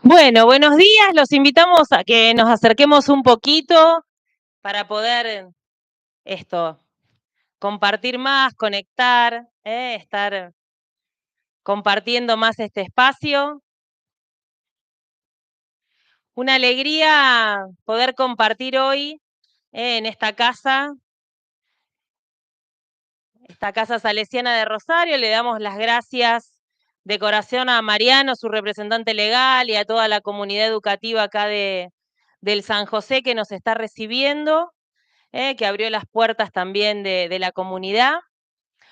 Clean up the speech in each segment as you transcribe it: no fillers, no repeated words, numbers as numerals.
Bueno, buenos días. Los invitamos a que nos acerquemos un poquito para poder esto, compartir más, conectar, estar compartiendo más este espacio. Una alegría poder compartir hoy en esta casa salesiana de Rosario. Le damos las gracias de corazón a Mariano, su representante legal, y a toda la comunidad educativa acá del San José que nos está recibiendo. Que abrió las puertas también de la comunidad,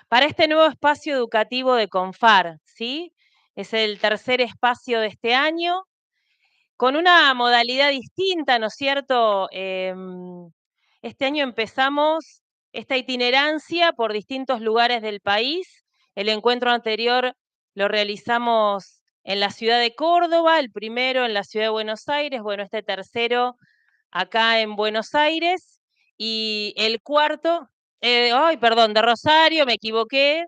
para este nuevo espacio educativo de CONFAR, ¿sí? Es el tercer espacio de este año, con una modalidad distinta, ¿no es cierto? Este año empezamos esta itinerancia por distintos lugares del país. El encuentro anterior lo realizamos en la ciudad de Córdoba, el primero en la ciudad de Buenos Aires, bueno, este tercero acá en Buenos Aires, y el cuarto, de Rosario, me equivoqué,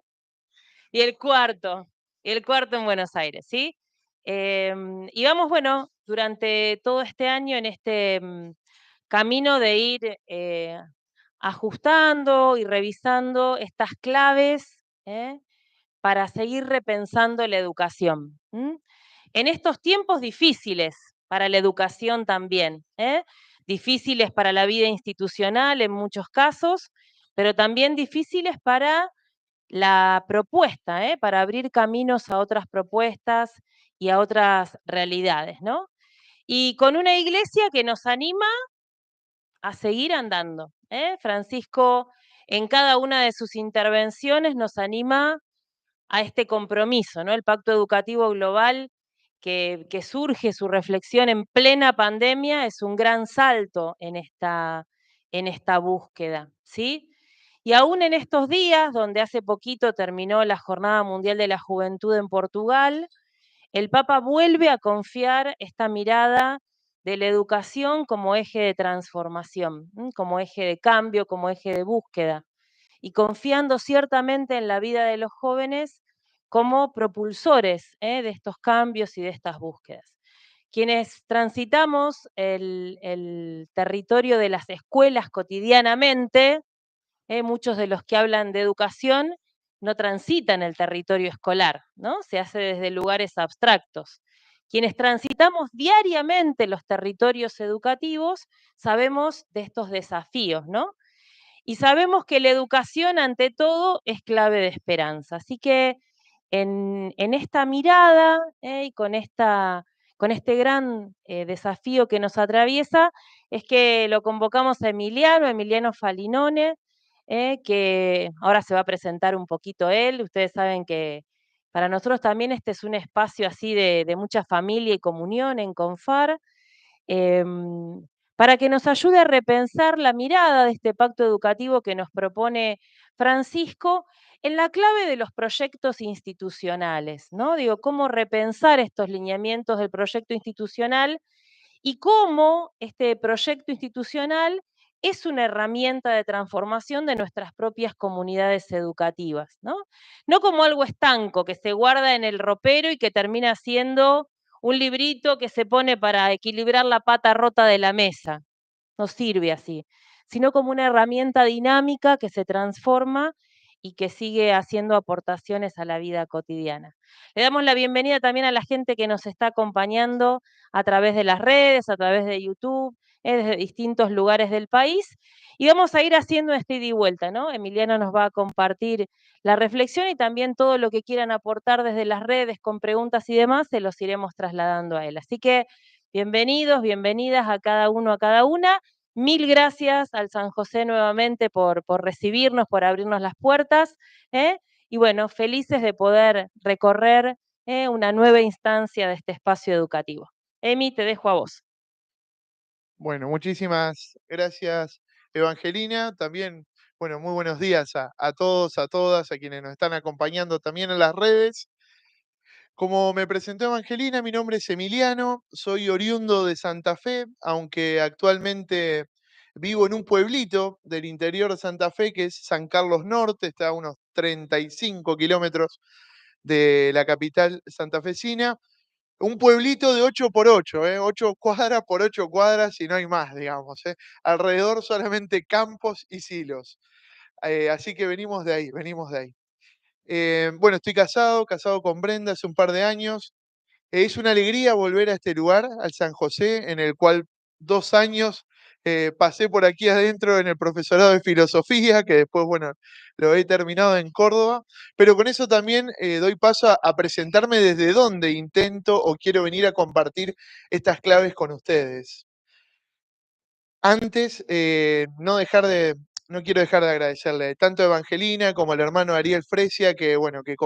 y el cuarto en Buenos Aires, ¿sí? Y vamos, bueno, durante todo este año en este camino de ir ajustando y revisando estas claves para seguir repensando la educación. En estos tiempos difíciles para la educación también, difíciles para la vida institucional en muchos casos, pero también difíciles para la propuesta, para abrir caminos a otras propuestas y a otras realidades, ¿no? Y con una iglesia que nos anima a seguir andando. Francisco, en cada una de sus intervenciones, nos anima a este compromiso, ¿no? El Pacto Educativo Global que surge su reflexión en plena pandemia es un gran salto en esta búsqueda, ¿sí? Y aún en estos días, donde hace poquito terminó la Jornada Mundial de la Juventud en Portugal, el Papa vuelve a confiar esta mirada de la educación como eje de transformación, como eje de cambio, como eje de búsqueda, y confiando ciertamente en la vida de los jóvenes como propulsores de estos cambios y de estas búsquedas. Quienes transitamos el territorio de las escuelas cotidianamente, muchos de los que hablan de educación no transitan el territorio escolar, ¿no? Se hace desde lugares abstractos. Quienes transitamos diariamente los territorios educativos sabemos de estos desafíos, ¿no? Y sabemos que la educación, ante todo, es clave de esperanza. Así que en esta mirada y con este gran desafío que nos atraviesa, es que lo convocamos a Emiliano Falinone, que ahora se va a presentar un poquito él. Ustedes saben que para nosotros también este es un espacio así de mucha familia y comunión en CONFAR, em, para que nos ayude a repensar la mirada de este pacto educativo que nos propone Francisco en la clave de los proyectos institucionales, ¿no? Digo, cómo repensar estos lineamientos del proyecto institucional y cómo este proyecto institucional es una herramienta de transformación de nuestras propias comunidades educativas, ¿no? No como algo estanco que se guarda en el ropero y que termina siendo un librito que se pone para equilibrar la pata rota de la mesa. No sirve así, sino como una herramienta dinámica que se transforma y que sigue haciendo aportaciones a la vida cotidiana. Le damos la bienvenida también a la gente que nos está acompañando a través de las redes, a través de YouTube, desde distintos lugares del país. Y vamos a ir haciendo este ida y vuelta, ¿no? Emiliano nos va a compartir la reflexión y también todo lo que quieran aportar desde las redes con preguntas y demás, se los iremos trasladando a él. Así que bienvenidos, bienvenidas a cada uno, a cada una. Mil gracias al San José nuevamente por recibirnos, por abrirnos las puertas. ¿eh? Y bueno, felices de poder recorrer una nueva instancia de este espacio educativo. Emi, te dejo a vos. Bueno, muchísimas gracias, Evangelina. También, bueno, muy buenos días a todos, a todas, a quienes nos están acompañando también en las redes. Como me presentó Evangelina, mi nombre es Emiliano, soy oriundo de Santa Fe, aunque actualmente vivo en un pueblito del interior de Santa Fe que es San Carlos Norte, está a unos 35 kilómetros de la capital santafesina. Un pueblito de 8 por 8, 8 cuadras por 8 cuadras y no hay más, digamos, alrededor solamente campos y silos. Así que venimos de ahí, venimos de ahí. Bueno, estoy casado con Brenda hace un par de años. Es una alegría volver a este lugar, al San José, en el cual 2 años pasé por aquí adentro en el profesorado de filosofía, que después, bueno, lo he terminado en Córdoba, pero con eso también doy paso a presentarme desde dónde intento o quiero venir a compartir estas claves con ustedes. Antes, no quiero dejar de agradecerle tanto a Evangelina como al hermano Ariel Fresia, que bueno, que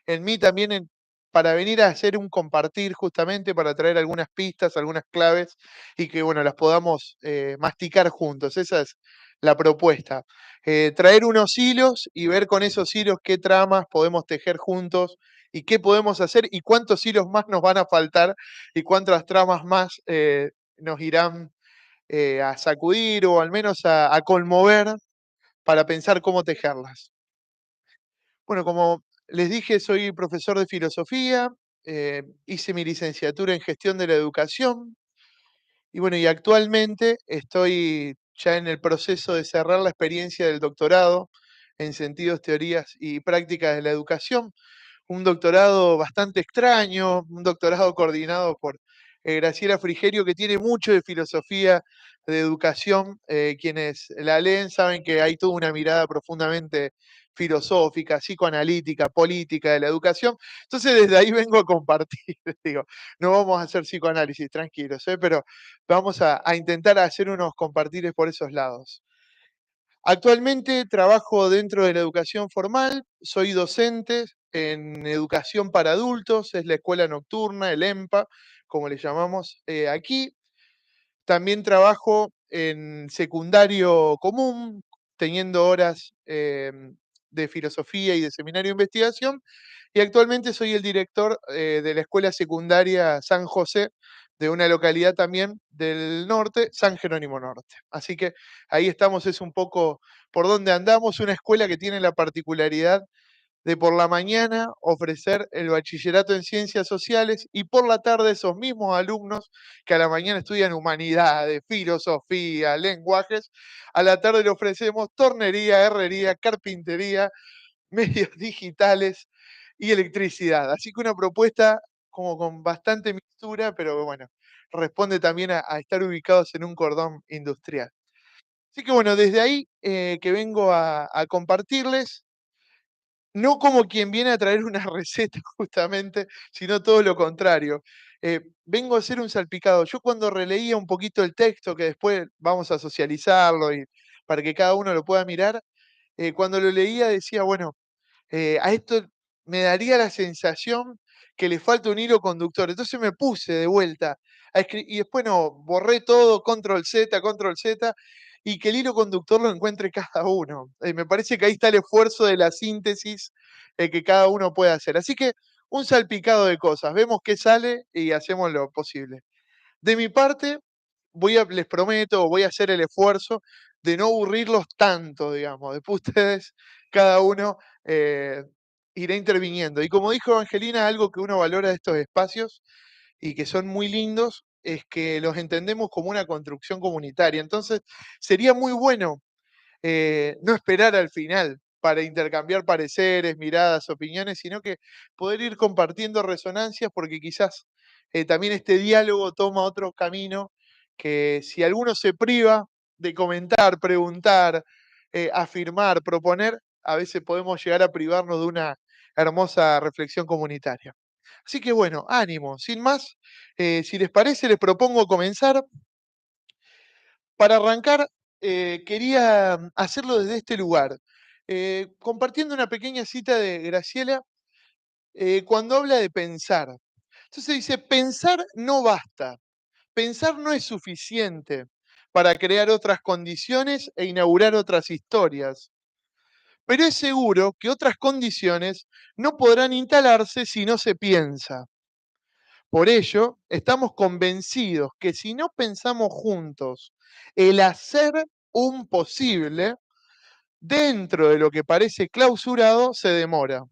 en mí también para venir a hacer un compartir justamente, para traer algunas pistas, algunas claves y que, bueno, las podamos masticar juntos. Esa es la propuesta. Traer unos hilos y ver con esos hilos qué tramas podemos tejer juntos y qué podemos hacer y cuántos hilos más nos van a faltar y cuántas tramas más nos irán a sacudir o al menos a conmover para pensar cómo tejerlas. Bueno, como les dije, soy profesor de filosofía, hice mi licenciatura en gestión de la educación y bueno, y actualmente estoy ya en el proceso de cerrar la experiencia del doctorado en sentidos, teorías y prácticas de la educación, un doctorado bastante extraño, un doctorado coordinado por Graciela Frigerio, que tiene mucho de filosofía de educación. Quienes la leen saben que hay toda una mirada profundamente filosófica, psicoanalítica, política de la educación. Entonces desde ahí vengo a compartir, digo, no vamos a hacer psicoanálisis, tranquilos, pero vamos a intentar hacer unos compartires por esos lados. Actualmente trabajo dentro de la educación formal, soy docente en educación para adultos, es la escuela nocturna, el EMPA, como le llamamos aquí. También trabajo en secundario común, teniendo horas de filosofía y de seminario de investigación, y actualmente soy el director de la escuela secundaria San José, de una localidad también del norte, San Jerónimo Norte. Así que ahí estamos, es un poco por donde andamos, una escuela que tiene la particularidad de por la mañana ofrecer el bachillerato en ciencias sociales y por la tarde esos mismos alumnos que a la mañana estudian humanidades, filosofía, lenguajes, a la tarde le ofrecemos tornería, herrería, carpintería, medios digitales y electricidad. Así que una propuesta como con bastante mixtura, pero bueno, responde también a estar ubicados en un cordón industrial. Así que bueno, desde ahí que vengo a compartirles, no como quien viene a traer una receta justamente, sino todo lo contrario. Vengo a hacer un salpicado. Yo cuando releía un poquito el texto, que después vamos a socializarlo y para que cada uno lo pueda mirar, cuando lo leía decía, bueno, a esto me daría la sensación que le falta un hilo conductor. Entonces me puse de vuelta a escribir y después no, borré todo, control Z, y que el hilo conductor lo encuentre cada uno. Me parece que ahí está el esfuerzo de la síntesis que cada uno puede hacer. Así que un salpicado de cosas, vemos qué sale y hacemos lo posible. De mi parte, les prometo, voy a hacer el esfuerzo de no aburrirlos tanto, digamos. Después ustedes, cada uno, eh, irá interviniendo. Y como dijo Angelina, algo que uno valora de estos espacios y que son muy lindos es que los entendemos como una construcción comunitaria. Entonces, sería muy bueno no esperar al final para intercambiar pareceres, miradas, opiniones, sino que poder ir compartiendo resonancias porque quizás también este diálogo toma otro camino que si alguno se priva de comentar, preguntar, afirmar, proponer, a veces podemos llegar a privarnos de una hermosa reflexión comunitaria. Así que bueno, ánimo, sin más, si les parece, les propongo comenzar. Para arrancar, quería hacerlo desde este lugar, compartiendo una pequeña cita de Graciela cuando habla de pensar. Entonces dice, pensar no basta, pensar no es suficiente para crear otras condiciones e inaugurar otras historias, pero es seguro que otras condiciones no podrán instalarse si no se piensa. Por ello, estamos convencidos que si no pensamos juntos el hacer un posible, dentro de lo que parece clausurado, se demora.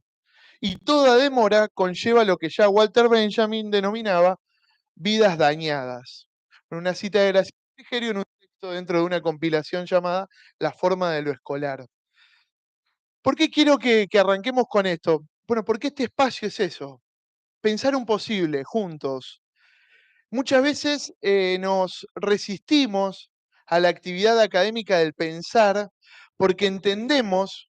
y toda demora conlleva lo que ya Walter Benjamin denominaba vidas dañadas. En una cita de Graciela Frigerio en un texto dentro de una compilación llamada La forma de lo escolar. ¿Por qué quiero que arranquemos con esto? Bueno, porque este espacio es eso, pensar un posible juntos. Muchas veces nos resistimos a la actividad académica del pensar porque entendemos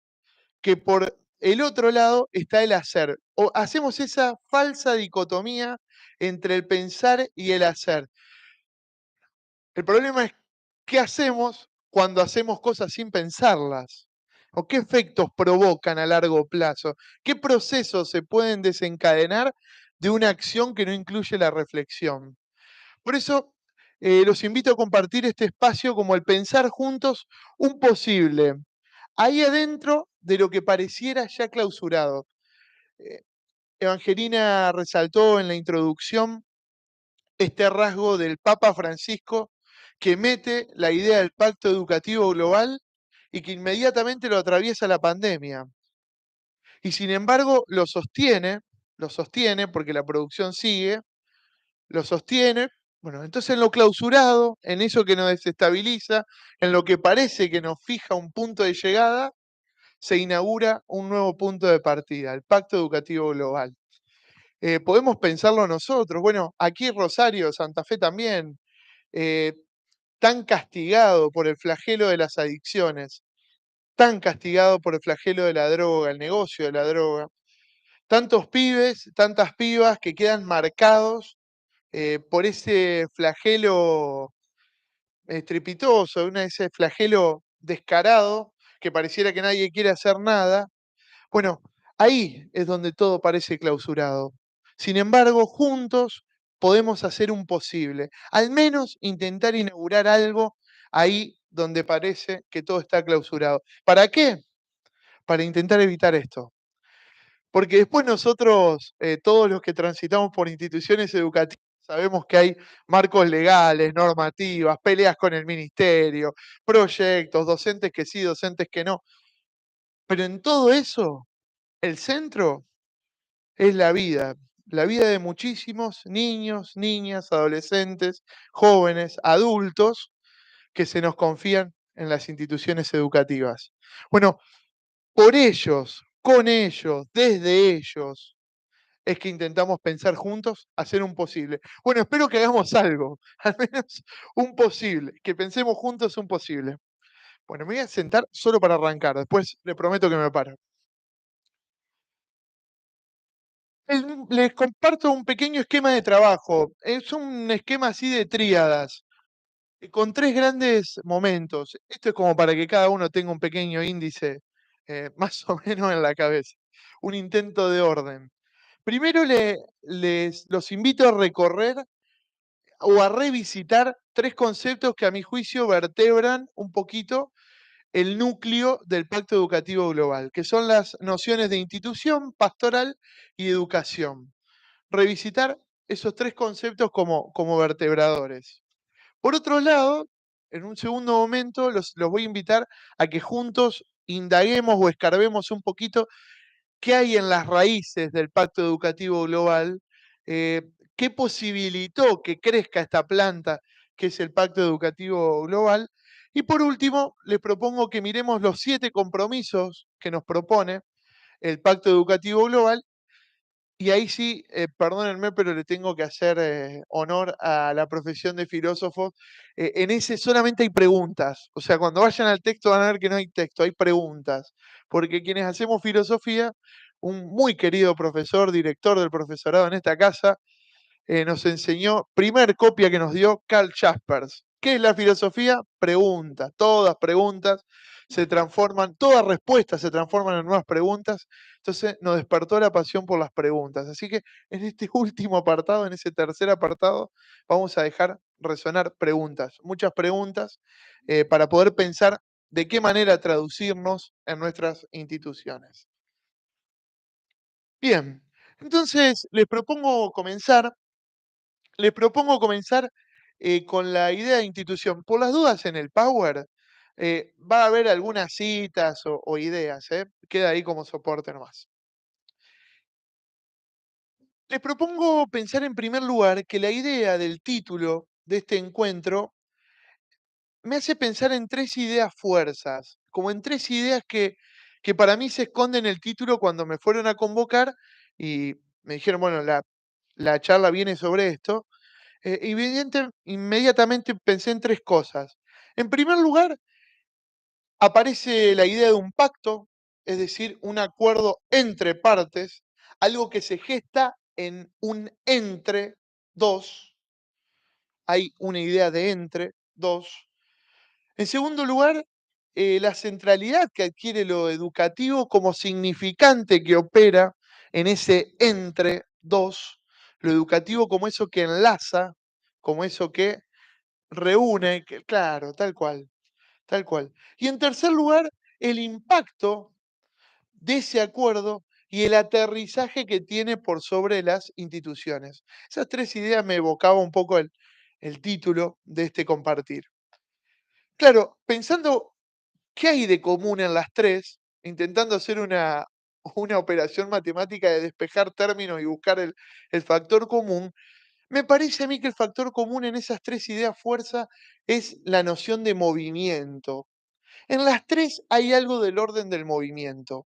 que por el otro lado está el hacer. O hacemos esa falsa dicotomía entre el pensar y el hacer. El problema es qué hacemos cuando hacemos cosas sin pensarlas. ¿O qué efectos provocan a largo plazo? ¿Qué procesos se pueden desencadenar de una acción que no incluye la reflexión? Por eso los invito a compartir este espacio como el pensar juntos un posible, ahí adentro de lo que pareciera ya clausurado. Eh, Evangelina resaltó en la introducción este rasgo del Papa Francisco que mete la idea del pacto educativo global y que inmediatamente lo atraviesa la pandemia. Y sin embargo lo sostiene porque la producción sigue, lo sostiene. Bueno, entonces en lo clausurado, en eso que nos desestabiliza, en lo que parece que nos fija un punto de llegada, se inaugura un nuevo punto de partida, el Pacto Educativo Global. Podemos pensarlo nosotros, bueno, aquí Rosario, Santa Fe también, eh, tan castigado por el flagelo de las adicciones, tan castigado por el flagelo de la droga, el negocio de la droga, tantos pibes, tantas pibas que quedan marcados por ese flagelo estrepitoso, ese flagelo descarado, que pareciera que nadie quiere hacer nada. Bueno, ahí es donde todo parece clausurado. Sin embargo, juntos podemos hacer un posible, al menos intentar inaugurar algo ahí donde parece que todo está clausurado. ¿Para qué? Para intentar evitar esto. Porque después nosotros, todos los que transitamos por instituciones educativas, sabemos que hay marcos legales, normativas, peleas con el ministerio, proyectos, docentes que sí, docentes que no. Pero en todo eso, el centro es la vida de muchísimos niños, niñas, adolescentes, jóvenes, adultos que se nos confían en las instituciones educativas. Bueno, por ellos, con ellos, desde ellos, es que intentamos pensar juntos, hacer un posible. Bueno, espero que hagamos algo, al menos un posible, que pensemos juntos un posible. Bueno, me voy a sentar solo para arrancar, después le prometo que me paro. Les comparto un pequeño esquema de trabajo. Es un esquema así de tríadas, con tres grandes momentos. Esto es como para que cada uno tenga un pequeño índice más o menos en la cabeza. Un intento de orden. Primero los invito a recorrer o a revisitar tres conceptos que a mi juicio vertebran un poquito el núcleo del Pacto Educativo Global, que son las nociones de institución, pastoral y educación. Revisitar esos tres conceptos como vertebradores. Por otro lado, en un segundo momento los voy a invitar a que juntos indaguemos o escarbemos un poquito qué hay en las raíces del Pacto Educativo Global, eh, qué posibilitó que crezca esta planta que es el Pacto Educativo Global. Y por último, les propongo que miremos los 7 compromisos que nos propone el Pacto Educativo Global y ahí sí, perdónenme, pero le tengo que hacer honor a la profesión de filósofo. En ese solamente hay preguntas. O sea, cuando vayan al texto van a ver que no hay texto, hay preguntas. Porque quienes hacemos filosofía, un muy querido profesor, director del profesorado en esta casa, nos enseñó, primer copia que nos dio Karl Jaspers. ¿Qué es la filosofía? Preguntas, todas preguntas se transforman, todas respuestas se transforman en nuevas preguntas. Entonces nos despertó la pasión por las preguntas. Así que en este último apartado, en ese tercer apartado, vamos a dejar resonar preguntas, muchas preguntas, para poder pensar de qué manera traducirnos en nuestras instituciones. Bien, entonces les propongo comenzar con la idea de institución. Por las dudas en el Power va a haber algunas citas o ideas, queda ahí como soporte nomás. Les propongo pensar en primer lugar que la idea del título de este encuentro me hace pensar en tres ideas fuerzas, como en tres ideas que para mí se esconden en el título cuando me fueron a convocar y me dijeron, bueno, la charla viene sobre esto. Inmediatamente pensé en tres cosas. En primer lugar, aparece la idea de un pacto, es decir, un acuerdo entre partes, algo que se gesta en un entre dos, hay una idea de entre dos. En segundo lugar, la centralidad que adquiere lo educativo como significante que opera en ese entre dos, lo educativo como eso que enlaza, como eso que reúne, que, claro, tal cual, tal cual. Y en tercer lugar, el impacto de ese acuerdo y el aterrizaje que tiene por sobre las instituciones. Esas tres ideas me evocaba un poco el título de este compartir. Claro, pensando qué hay de común en las tres, intentando hacer una operación matemática de despejar términos y buscar el factor común, me parece a mí que el factor común en esas tres ideas fuerza es la noción de movimiento. En las tres hay algo del orden del movimiento.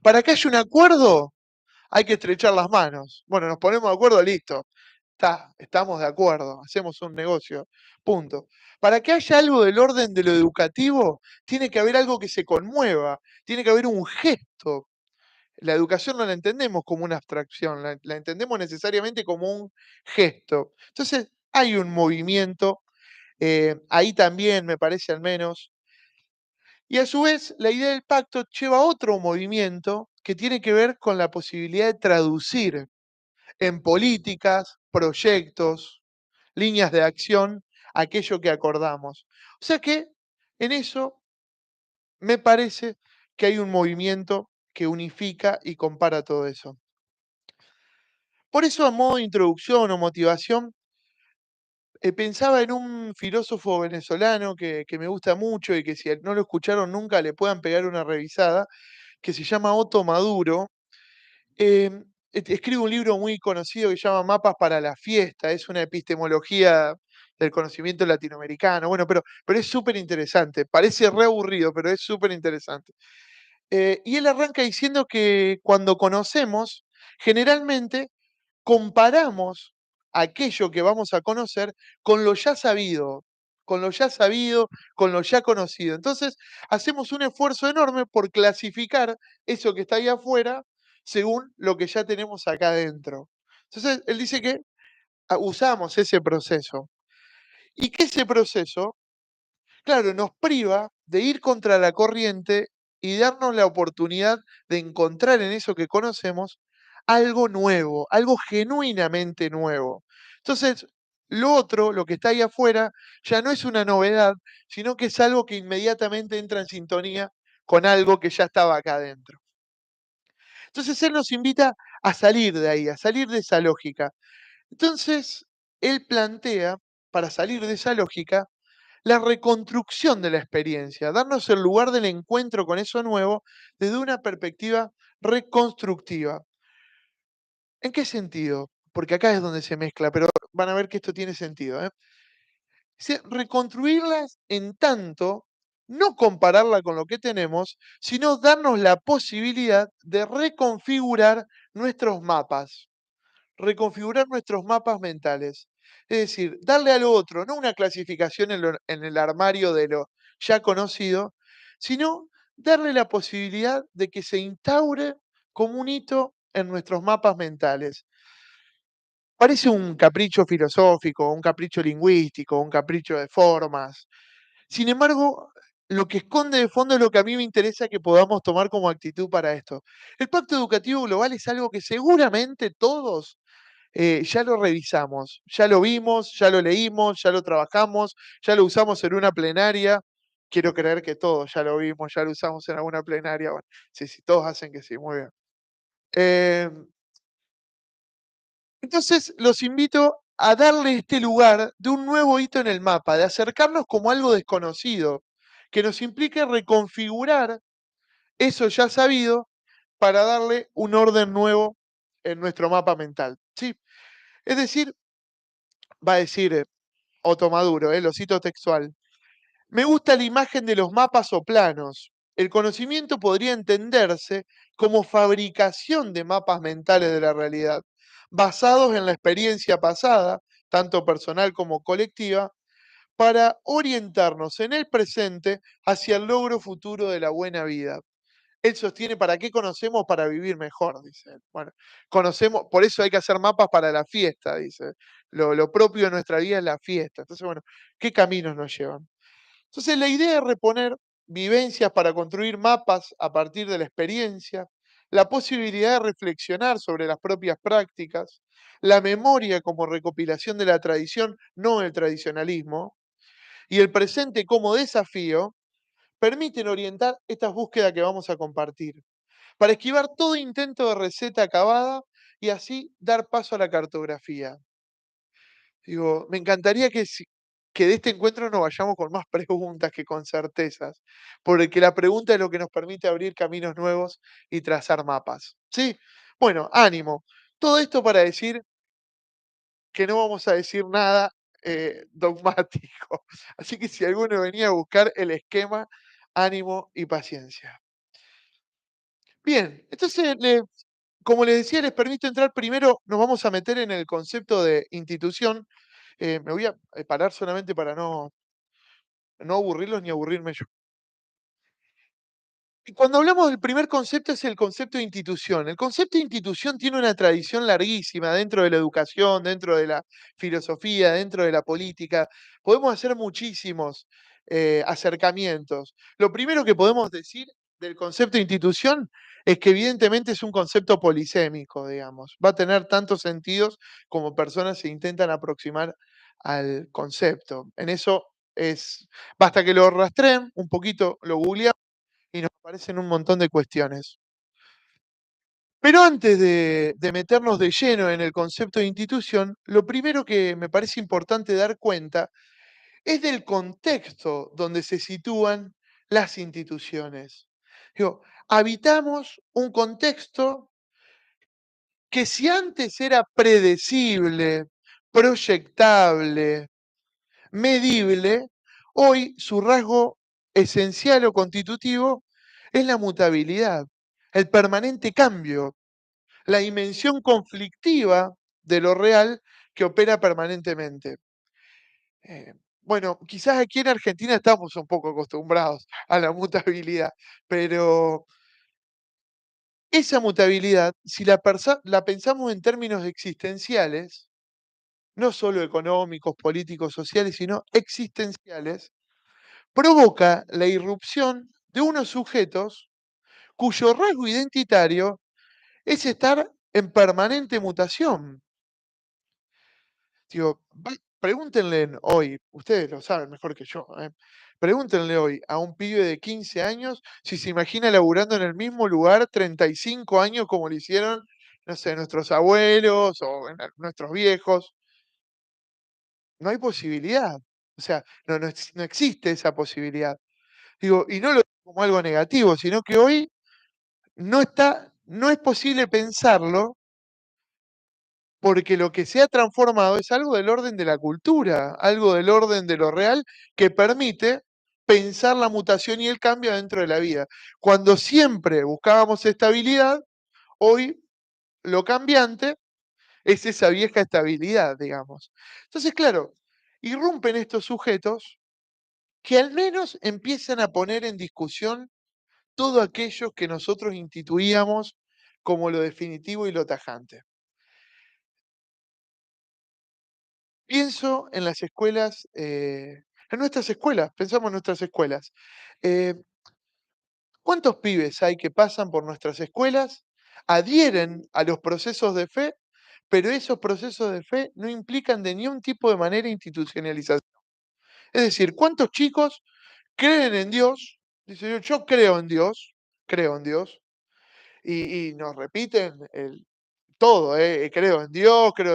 Para que haya un acuerdo, hay que estrechar las manos. Bueno, nos ponemos de acuerdo, listo. Estamos de acuerdo, hacemos un negocio, punto. Para que haya algo del orden de lo educativo, tiene que haber algo que se conmueva, tiene que haber un gesto. La educación no la entendemos como una abstracción, la entendemos necesariamente como un gesto. Entonces, hay un movimiento, ahí también me parece al menos, y a su vez, la idea del pacto lleva a otro movimiento que tiene que ver con la posibilidad de traducir en políticas, proyectos, líneas de acción, aquello que acordamos. O sea que en eso me parece que hay un movimiento que unifica y compara todo eso. Por eso, a modo de introducción o motivación, pensaba en un filósofo venezolano que me gusta mucho y que si no lo escucharon nunca le puedan pegar una revisada, que se llama Otto Maduro. Escribe un libro muy conocido que se llama Mapas para la Fiesta, es una epistemología del conocimiento latinoamericano. Bueno, pero es súper interesante, parece re aburrido, pero es súper interesante. Y él arranca diciendo que cuando conocemos, generalmente comparamos aquello que vamos a conocer con lo ya sabido, con lo ya sabido, con lo ya conocido. Entonces, hacemos un esfuerzo enorme por clasificar eso que está ahí afuera según lo que ya tenemos acá adentro. Entonces, él dice que usamos ese proceso y que ese proceso, claro, nos priva de ir contra la corriente y darnos la oportunidad de encontrar en eso que conocemos algo nuevo, algo genuinamente nuevo. Entonces, lo otro, lo que está ahí afuera, ya no es una novedad, sino que es algo que inmediatamente entra en sintonía con algo que ya estaba acá adentro. Entonces, él nos invita a salir de ahí, a salir de esa lógica. Entonces, él plantea, para salir de esa lógica, la reconstrucción de la experiencia, darnos el lugar del encuentro con eso nuevo desde una perspectiva reconstructiva. ¿En qué sentido? Porque acá es donde se mezcla, pero van a ver que esto tiene sentido. Reconstruirlas en tanto, no compararla con lo que tenemos, sino darnos la posibilidad de reconfigurar nuestros mapas mentales. Es decir, darle al otro, no una clasificación en el armario de lo ya conocido, sino darle la posibilidad de que se instaure como un hito en nuestros mapas mentales. Parece un capricho filosófico, un capricho lingüístico, un capricho de formas. Sin embargo, lo que esconde de fondo es lo que a mí me interesa que podamos tomar como actitud para esto. El Pacto Educativo Global es algo que seguramente todos ya lo revisamos, ya lo vimos, ya lo leímos, ya lo trabajamos, ya lo usamos en una plenaria. Quiero creer que todos ya lo vimos, ya lo usamos en alguna plenaria. Bueno, sí, sí, todos hacen que sí, muy bien. Eh, entonces, los invito a darle este lugar de un nuevo hito en el mapa, de acercarnos como algo desconocido, que nos implique reconfigurar eso ya sabido para darle un orden nuevo en nuestro mapa mental, ¿sí? Es decir, va a decir Otto Maduro, lo cito textual: me gusta la imagen de los mapas o planos. El conocimiento podría entenderse como fabricación de mapas mentales de la realidad, basados en la experiencia pasada, tanto personal como colectiva, para orientarnos en el presente hacia el logro futuro de la buena vida. Él sostiene: ¿para qué conocemos? Para vivir mejor, dice él. Bueno, conocemos, por eso hay que hacer mapas para la fiesta, dice. Lo propio de nuestra vida es la fiesta. Entonces, bueno, ¿qué caminos nos llevan? Entonces, la idea es reponer vivencias para construir mapas a partir de la experiencia, la posibilidad de reflexionar sobre las propias prácticas, la memoria como recopilación de la tradición, no el tradicionalismo, y el presente como desafío, permiten orientar estas búsquedas que vamos a compartir, para esquivar todo intento de receta acabada y así dar paso a la cartografía. Digo, me encantaría que de este encuentro nos vayamos con más preguntas que con certezas, porque la pregunta es lo que nos permite abrir caminos nuevos y trazar mapas. ¿Sí? Bueno, ánimo. Todo esto para decir que no vamos a decir nada dogmático. Así que si alguno venía a buscar el esquema, ánimo y paciencia. Bien, entonces, como les decía, les permito entrar primero, nos vamos a meter en el concepto de institución. Me voy a parar solamente para no aburrirlos ni aburrirme yo. Y cuando hablamos del primer concepto es el concepto de institución. El concepto de institución tiene una tradición larguísima dentro de la educación, dentro de la filosofía, dentro de la política. Podemos hacer muchísimos acercamientos. Lo primero que podemos decir del concepto de institución es que evidentemente es un concepto polisémico, digamos. Va a tener tantos sentidos como personas se intentan aproximar al concepto. En eso basta que lo rastreen un poquito, lo googleamos y nos aparecen un montón de cuestiones. Pero antes de meternos de lleno en el concepto de institución, lo primero que me parece importante dar cuenta es del contexto donde se sitúan las instituciones. Digo, habitamos un contexto que si antes era predecible, proyectable, medible, hoy su rasgo esencial o constitutivo es la mutabilidad, el permanente cambio, la dimensión conflictiva de lo real que opera permanentemente. Eh, bueno, quizás aquí en Argentina estamos un poco acostumbrados a la mutabilidad, pero esa mutabilidad, si la pensamos en términos existenciales, no solo económicos, políticos, sociales, sino existenciales, provoca la irrupción de unos sujetos cuyo rasgo identitario es estar en permanente mutación. Digo, pregúntenle hoy, ustedes lo saben mejor que yo, pregúntenle hoy a un pibe de 15 años si se imagina laburando en el mismo lugar 35 años como lo hicieron, no sé, nuestros abuelos o nuestros viejos. No hay posibilidad. O sea, no existe esa posibilidad. Digo, y no lo digo como algo negativo, sino que hoy no es posible pensarlo porque lo que se ha transformado es algo del orden de la cultura, algo del orden de lo real que permite pensar la mutación y el cambio dentro de la vida. Cuando siempre buscábamos estabilidad, hoy lo cambiante es esa vieja estabilidad, digamos. Entonces, claro, irrumpen estos sujetos que al menos empiezan a poner en discusión todo aquello que nosotros instituíamos como lo definitivo y lo tajante. Pienso en las escuelas, en nuestras escuelas, pensamos en nuestras escuelas. Eh, ¿Cuántos pibes hay que pasan por nuestras escuelas, adhieren a los procesos de fe, pero esos procesos de fe no implican de ningún tipo de manera institucionalización? Es decir, ¿cuántos chicos creen en Dios? Dicen: yo creo en Dios, y nos repiten todo, creo en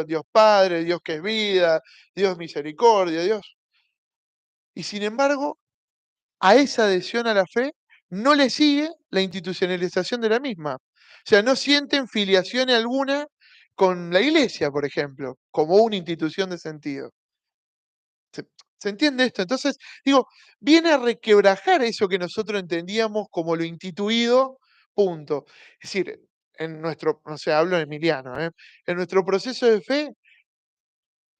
Dios Padre, Dios que es vida, Dios misericordia, Dios. Y sin embargo, a esa adhesión a la fe no le sigue la institucionalización de la misma. O sea, no sienten filiación alguna con la iglesia, por ejemplo, como una institución de sentido. ¿Se entiende esto? Entonces, digo, viene a requebrajar eso que nosotros entendíamos como lo instituido, punto. Es decir, en nuestro, no sé, hablo en Emiliano, en nuestro proceso de fe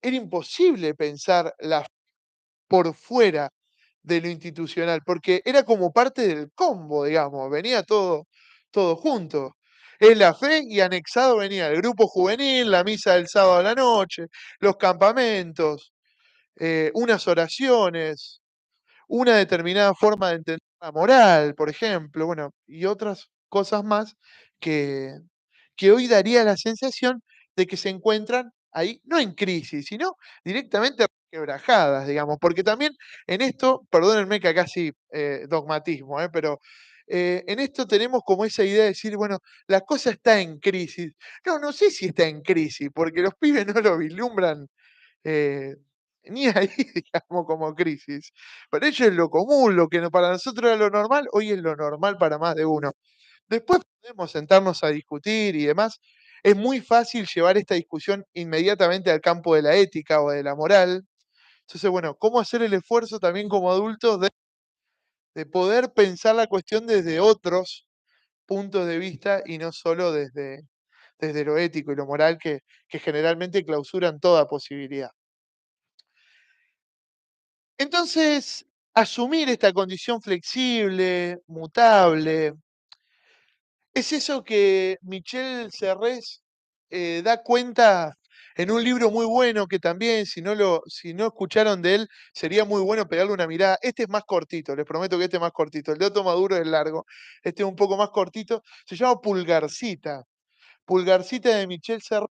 era imposible pensar la por fuera de lo institucional, porque era como parte del combo, digamos, venía todo junto. Es la fe y anexado venía el grupo juvenil, la misa del sábado a la noche, los campamentos, unas oraciones, una determinada forma de entender la moral, por ejemplo, bueno, y otras cosas más que, que hoy daría la sensación de que se encuentran ahí, no en crisis, sino directamente quebrajadas, digamos, porque también en esto, perdónenme que acá sí, dogmatismo, pero en esto tenemos como esa idea de decir, bueno, la cosa está en crisis. No, no sé si está en crisis, porque los pibes no lo vislumbran eh, ni ahí, digamos, como crisis. Para ellos es lo común, lo que para nosotros era lo normal, hoy es lo normal para más de uno. Después podemos sentarnos a discutir y demás. Es muy fácil llevar esta discusión inmediatamente al campo de la ética o de la moral. Entonces, bueno, ¿cómo hacer el esfuerzo también como adultos de poder pensar la cuestión desde otros puntos de vista y no solo desde lo ético y lo moral que generalmente clausuran toda posibilidad? Entonces, asumir esta condición flexible, mutable, es eso que Michel Serres da cuenta en un libro muy bueno que también, si no escucharon de él, sería muy bueno pegarle una mirada. Este es más cortito, les prometo que este es más cortito. El de Otto Maduro es largo, este es un poco más cortito. Se llama Pulgarcita, Pulgarcita de Michel Serres.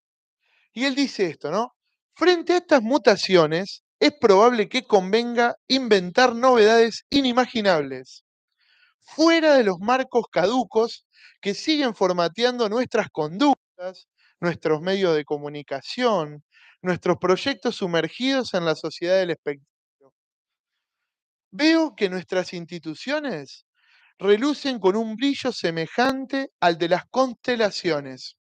Y él dice esto, ¿no? Frente a estas mutaciones, es probable que convenga inventar novedades inimaginables fuera de los marcos caducos que siguen formateando nuestras conductas, nuestros medios de comunicación, nuestros proyectos sumergidos en la sociedad del espectáculo. Veo que nuestras instituciones relucen con un brillo semejante al de las constelaciones,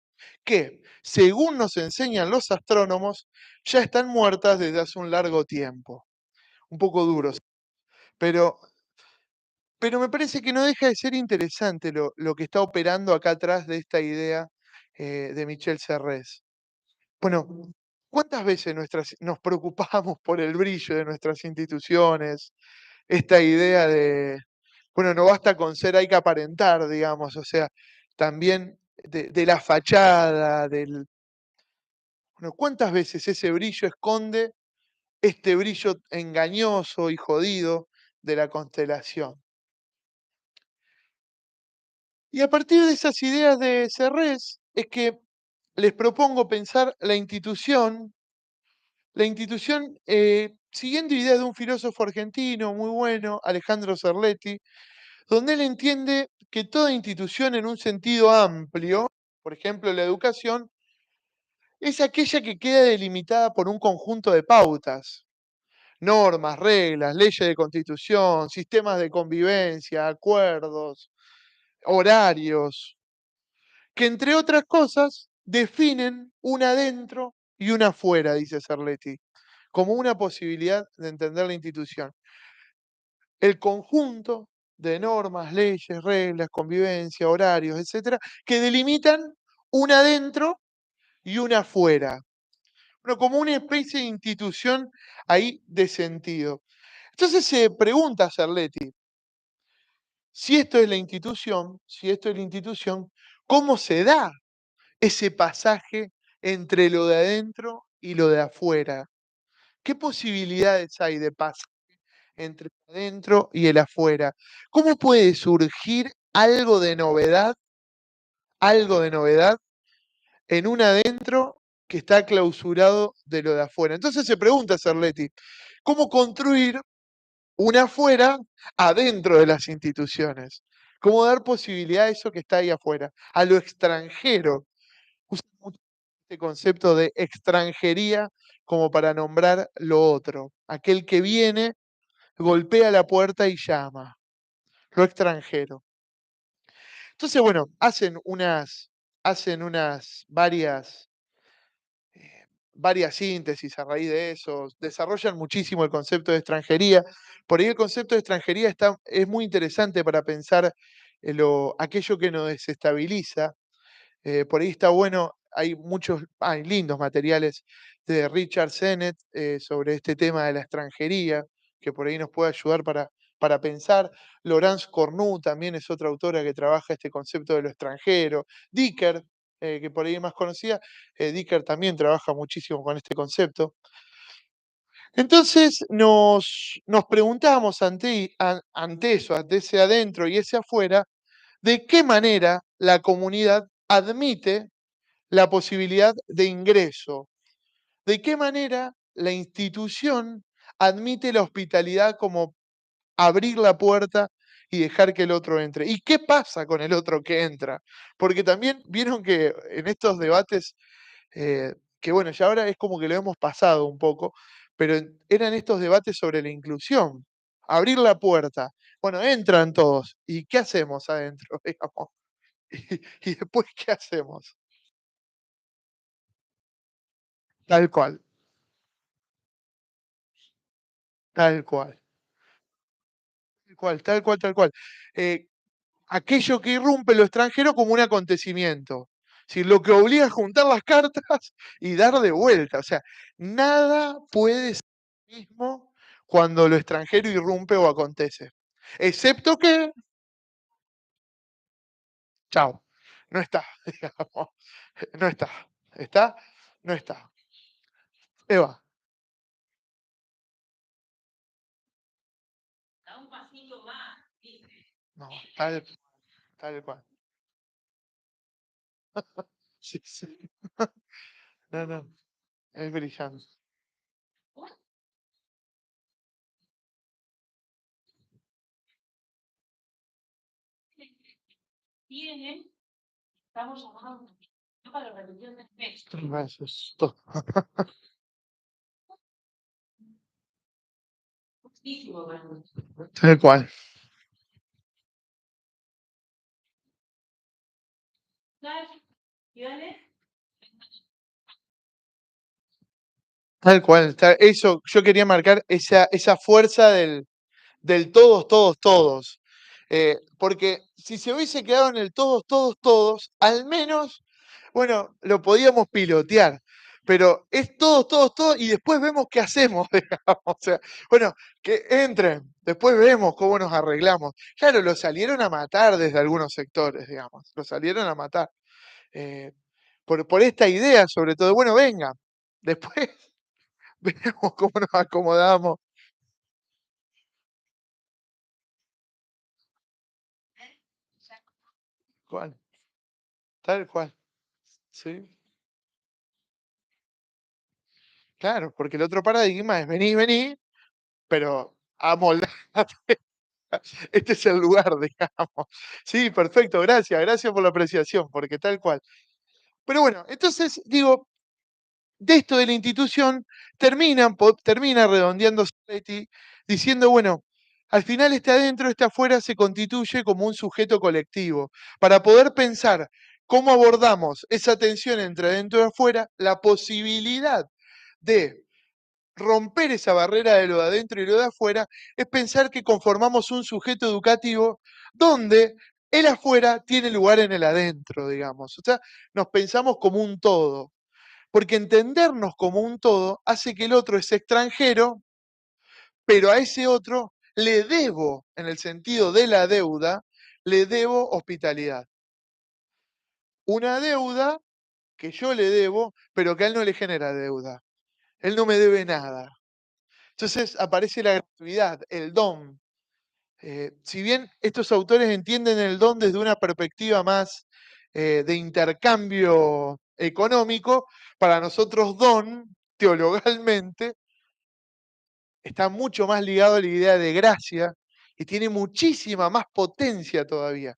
que, según nos enseñan los astrónomos, ya están muertas desde hace un largo tiempo. Un poco duros, pero me parece que no deja de ser interesante lo que está operando acá atrás de esta idea de Michel Serres. Bueno, ¿cuántas veces nos preocupamos por el brillo de nuestras instituciones? Esta idea de, bueno, no basta con ser, hay que aparentar, digamos, o sea, también de la fachada, bueno, ¿cuántas veces ese brillo esconde este brillo engañoso y jodido de la constelación? Y a partir de esas ideas de Serres es que les propongo pensar la institución siguiendo ideas de un filósofo argentino muy bueno, Alejandro Cerletti, donde él entiende que toda institución en un sentido amplio, por ejemplo la educación, es aquella que queda delimitada por un conjunto de pautas, normas, reglas, leyes de constitución, sistemas de convivencia, acuerdos, horarios, que entre otras cosas definen una adentro y una afuera, dice Cerletti, como una posibilidad de entender la institución. El conjunto de normas, leyes, reglas, convivencia, horarios, etcétera, que delimitan una adentro y una afuera. Bueno, como una especie de institución ahí de sentido. Entonces se pregunta Cerletti, si esto es la institución, si esto es la institución, ¿cómo se da ese pasaje entre lo de adentro y lo de afuera? ¿Qué posibilidades hay de pasaje entre el adentro y el afuera? ¿Cómo puede surgir algo de novedad en un adentro que está clausurado de lo de afuera? Entonces se pregunta Cerletti, ¿cómo construir un afuera adentro de las instituciones? ¿Cómo dar posibilidad a eso que está ahí afuera, a lo extranjero? Usa mucho este concepto de extranjería como para nombrar lo otro, aquel que viene, golpea la puerta y llama, lo extranjero. Entonces, bueno, hacen unas varias varias síntesis a raíz de eso, desarrollan muchísimo el concepto de extranjería. Por ahí el concepto de extranjería es muy interesante para pensar en aquello que nos desestabiliza. Por ahí está bueno, hay lindos materiales de Richard Sennett sobre este tema de la extranjería, que por ahí nos puede ayudar para pensar. Laurence Cornu también es otra autora que trabaja este concepto de lo extranjero. Dicker, que por ahí es más conocida, Dicker también trabaja muchísimo con este concepto. Entonces nos preguntamos ante eso, ante ese adentro y ese afuera, de qué manera la comunidad admite la posibilidad de ingreso. ¿De qué manera la institución admite la hospitalidad como abrir la puerta y dejar que el otro entre? ¿Y qué pasa con el otro que entra? Porque también vieron que en estos debates, que bueno, ya ahora es como que lo hemos pasado un poco, pero eran estos debates sobre la inclusión. Abrir la puerta. Bueno, entran todos. ¿Y qué hacemos adentro? Digamos? Y después, ¿qué hacemos? Tal cual, tal cual. Tal cual, tal cual, tal cual. Eh, Aquello que irrumpe lo extranjero como un acontecimiento. Si lo que obliga a juntar las cartas y dar de vuelta. O sea, nada puede ser lo mismo cuando lo extranjero irrumpe o acontece. Excepto que, chao, no está, digamos. No está. ¿Está? No está. Eva, Da un pasito más, dice. no, tal cual. Sí, sí. No, no, es brillante. Tienen, estamos llamando para la revisión del texto. Eso es todo. Muchísimo, bueno. Tal cual. ¿Sabes? ¿Quiénes? Tal cual, eso, yo quería marcar esa fuerza del todos, todos, todos. Porque si se hubiese quedado en el todos, todos, todos, al menos, bueno, lo podíamos pilotear. Pero es todos, todos, todos, y después vemos qué hacemos, digamos. O sea, bueno, que entren, después vemos cómo nos arreglamos. Claro, lo salieron a matar desde algunos sectores, digamos. Lo salieron a matar. eh, por esta idea, sobre todo. Bueno, venga, después veremos cómo nos acomodamos. ¿Cuál? Tal cual. Sí. Claro, porque el otro paradigma es vení, vení, pero amoldate. Este es el lugar, digamos. Sí, perfecto, gracias, gracias por la apreciación, porque tal cual. Pero bueno, entonces digo, de esto de la institución, termina redondeando Saletti diciendo, bueno, al final este adentro, este afuera se constituye como un sujeto colectivo. Para poder pensar cómo abordamos esa tensión entre adentro y afuera, la posibilidad de romper esa barrera de lo de adentro y lo de afuera es pensar que conformamos un sujeto educativo donde el afuera tiene lugar en el adentro, digamos. O sea, nos pensamos como un todo. Porque entendernos como un todo hace que el otro es extranjero, pero a ese otro le debo, en el sentido de la deuda, le debo hospitalidad. Una deuda que yo le debo, pero que a él no le genera deuda. Él no me debe nada. Entonces aparece la gratuidad, el don. Si bien estos autores entienden el don desde una perspectiva más de intercambio económico, para nosotros don, teologalmente, está mucho más ligado a la idea de gracia y tiene muchísima más potencia todavía.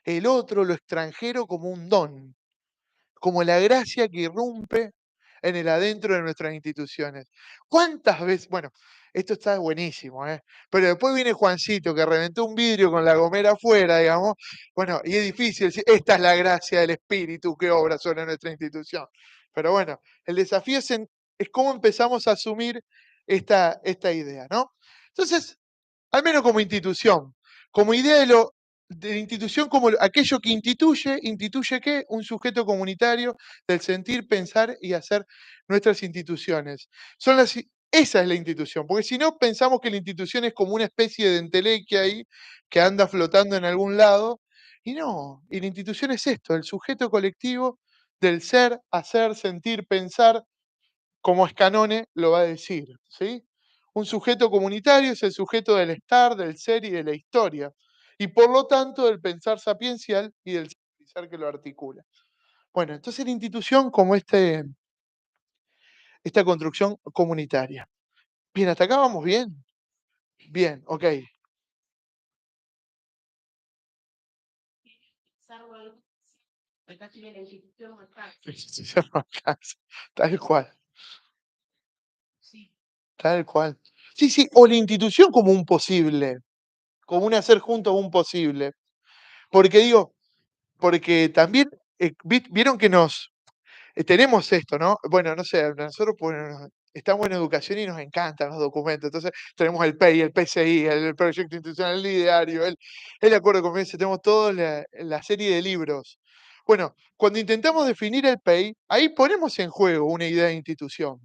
El otro, lo extranjero, como un don, como la gracia que irrumpe en el adentro de nuestras instituciones. ¿Cuántas veces? Bueno, esto está buenísimo, ¿eh? Pero después viene Juancito, que reventó un vidrio con la gomera afuera, digamos. Bueno, y es difícil decir, esta es la gracia del Espíritu que obra sobre nuestra institución. Pero bueno, el desafío es cómo empezamos a asumir esta idea, ¿no? Entonces, al menos como institución, como idea de la institución como aquello que ¿instituye qué? Un sujeto comunitario del sentir, pensar y hacer nuestras instituciones. Esa es la institución, porque si no pensamos que la institución es como una especie de entelequia ahí que anda flotando en algún lado, y no, y la institución es esto, el sujeto colectivo del ser, hacer, sentir, pensar, como Scanone lo va a decir, ¿sí? Un sujeto comunitario es el sujeto del estar, del ser y de la historia, y por lo tanto del pensar sapiencial y del ser que lo articula. Bueno, entonces la institución como esta construcción comunitaria. Bien, ¿hasta acá vamos bien? Bien, ok. Tal cual, tal cual. Sí, sí, o la institución como un posible, como un hacer juntos un posible. Porque digo, porque también vieron que tenemos esto, ¿no? Bueno, no sé, nosotros pues, estamos en educación y nos encantan los documentos. Entonces tenemos el PEI, el PCI, el proyecto institucional, el ideario, el acuerdo de convivencia, tenemos toda la serie de libros. Bueno, cuando intentamos definir el PEI, ahí ponemos en juego una idea de institución.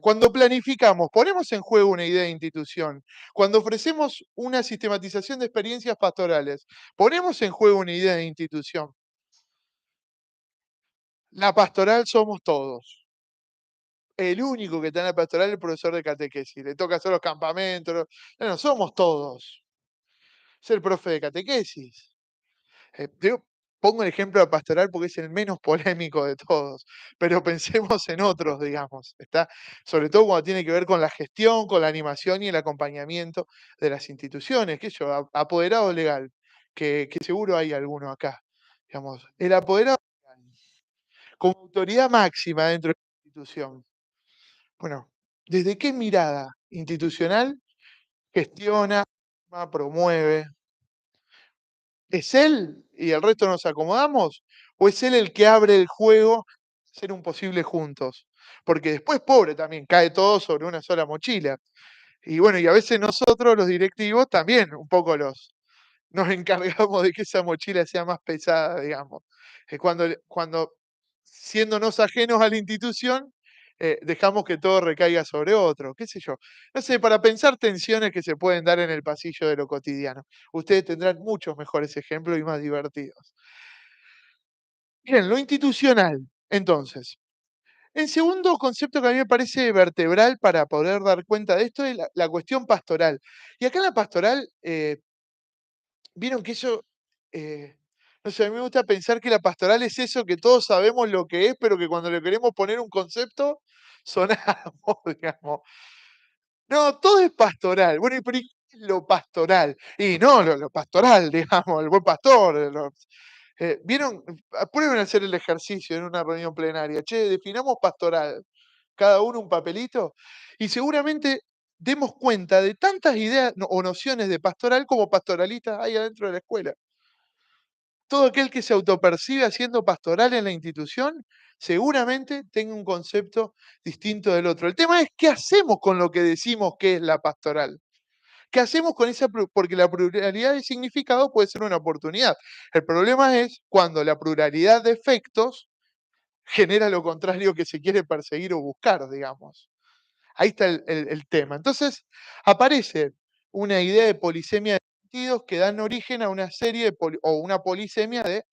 Cuando planificamos, ponemos en juego una idea de institución. Cuando ofrecemos una sistematización de experiencias pastorales, ponemos en juego una idea de institución. La pastoral somos todos. El único que está en la pastoral es el profesor de catequesis. Le toca hacer los campamentos. No, somos todos. Es el profe de catequesis. Pongo el ejemplo de pastoral porque es el menos polémico de todos, pero pensemos en otros, digamos, ¿está? Sobre todo cuando tiene que ver con la gestión, con la animación y el acompañamiento de las instituciones, que yo, apoderado legal, que seguro hay alguno acá, digamos, el apoderado legal, como autoridad máxima dentro de la institución. Bueno, ¿desde qué mirada institucional gestiona, promueve? ¿Es él y el resto nos acomodamos? ¿O es él el que abre el juego a ser un posible juntos? Porque después, pobre también, cae todo sobre una sola mochila. Y bueno, y a veces nosotros, los directivos, también un poco nos encargamos de que esa mochila sea más pesada, digamos. Cuando siéndonos ajenos a la institución, dejamos que todo recaiga sobre otro, qué sé yo. No sé, para pensar tensiones que se pueden dar en el pasillo de lo cotidiano. Ustedes tendrán muchos mejores ejemplos y más divertidos. Bien, lo institucional, entonces. El segundo concepto que a mí me parece vertebral para poder dar cuenta de esto es la cuestión pastoral. Y acá en la pastoral, vieron que eso, no sé, a mí me gusta pensar que la pastoral es eso que todos sabemos lo que es, pero que cuando le queremos poner un concepto, sonamos, digamos. No, todo es pastoral. Bueno, pero ¿y qué es lo pastoral? Y no, lo pastoral, digamos, el buen pastor. ¿Vieron? Prueben a hacer el ejercicio en una reunión plenaria. Che, definamos pastoral. Cada uno un papelito. Y seguramente demos cuenta de tantas ideas o nociones de pastoral como pastoralistas hay adentro de la escuela. Todo aquel que se autopercibe haciendo pastoral en la institución, seguramente tenga un concepto distinto del otro. El tema es qué hacemos con lo que decimos que es la pastoral. ¿Qué hacemos con porque la pluralidad de significado puede ser una oportunidad? El problema es cuando la pluralidad de efectos genera lo contrario que se quiere perseguir o buscar, digamos. Ahí está el tema. Entonces, aparece una idea de polisemia de sentidos que dan origen a una serie o una polisemia de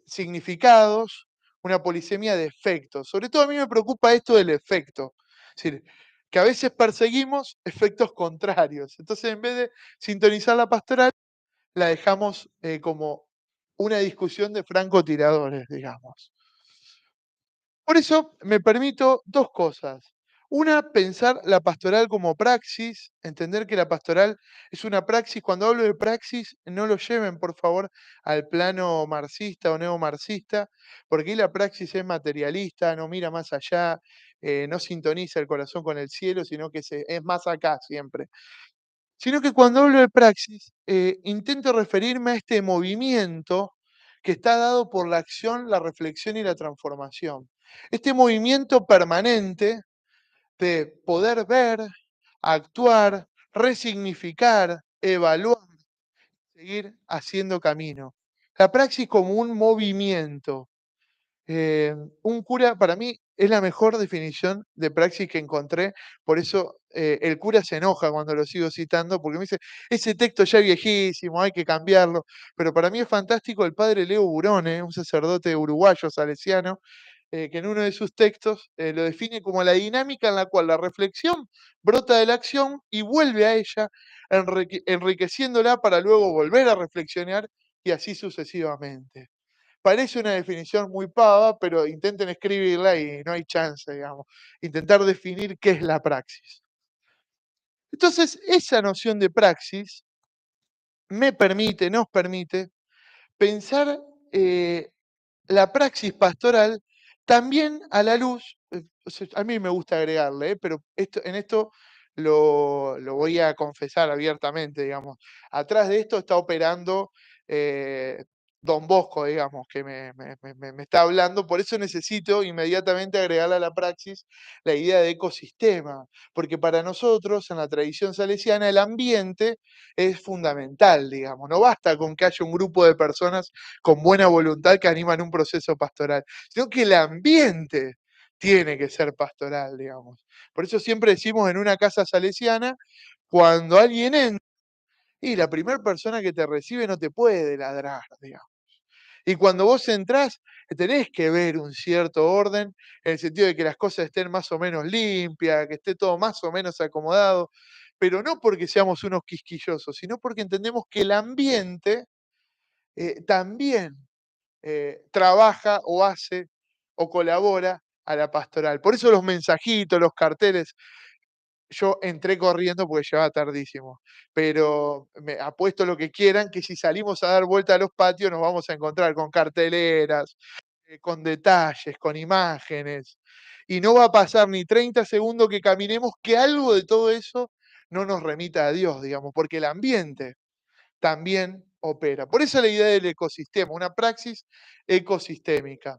significados, una polisemia de efectos. Sobre todo a mí me preocupa esto del efecto. Es decir, que a veces perseguimos efectos contrarios. Entonces, en vez de sintonizar la pastoral, la dejamos como una discusión de francotiradores, digamos. Por eso me permito dos cosas. Una, pensar la pastoral como praxis, entender que la pastoral es una praxis. Cuando hablo de praxis, no lo lleven, por favor, al plano marxista o neomarxista, porque ahí la praxis es materialista, no mira más allá, no sintoniza el corazón con el cielo, sino que es más acá siempre. Sino que cuando hablo de praxis, intento referirme a este movimiento que está dado por la acción, la reflexión y la transformación. Este movimiento permanente de poder ver, actuar, resignificar, evaluar, seguir haciendo camino. La praxis como un movimiento. Un cura, para mí, es la mejor definición de praxis que encontré, por eso el cura se enoja cuando lo sigo citando, porque me dice, ese texto ya es viejísimo, hay que cambiarlo, pero para mí es fantástico el padre Leo Burone, un sacerdote uruguayo salesiano, que en uno de sus textos lo define como la dinámica en la cual la reflexión brota de la acción y vuelve a ella, enriqueciéndola para luego volver a reflexionar y así sucesivamente. Parece una definición muy pava, pero intenten escribirla y no hay chance, digamos. Intentar definir qué es la praxis. Entonces, esa noción de praxis me permite, nos permite pensar la praxis pastoral también a la luz, o sea, a mí me gusta agregarle, pero en esto lo voy a confesar abiertamente, digamos. Atrás de esto está operando eh, Don Bosco, digamos, que me está hablando, por eso necesito inmediatamente agregarle a la praxis la idea de ecosistema, porque para nosotros, en la tradición salesiana, el ambiente es fundamental, digamos. No basta con que haya un grupo de personas con buena voluntad que animan un proceso pastoral, sino que el ambiente tiene que ser pastoral, digamos. Por eso siempre decimos en una casa salesiana, cuando alguien entra, y la primera persona que te recibe no te puede ladrar, digamos. Y cuando vos entrás, tenés que ver un cierto orden, en el sentido de que las cosas estén más o menos limpias, que esté todo más o menos acomodado, pero no porque seamos unos quisquillosos, sino porque entendemos que el ambiente también trabaja o hace o colabora a la pastoral. Por eso los mensajitos, los carteles, yo entré corriendo porque llevaba tardísimo, pero me apuesto lo que quieran que si salimos a dar vuelta a los patios nos vamos a encontrar con carteleras, con detalles, con imágenes, y no va a pasar ni 30 segundos que caminemos que algo de todo eso no nos remita a Dios, digamos, porque el ambiente también opera. Por eso la idea del ecosistema, una praxis ecosistémica.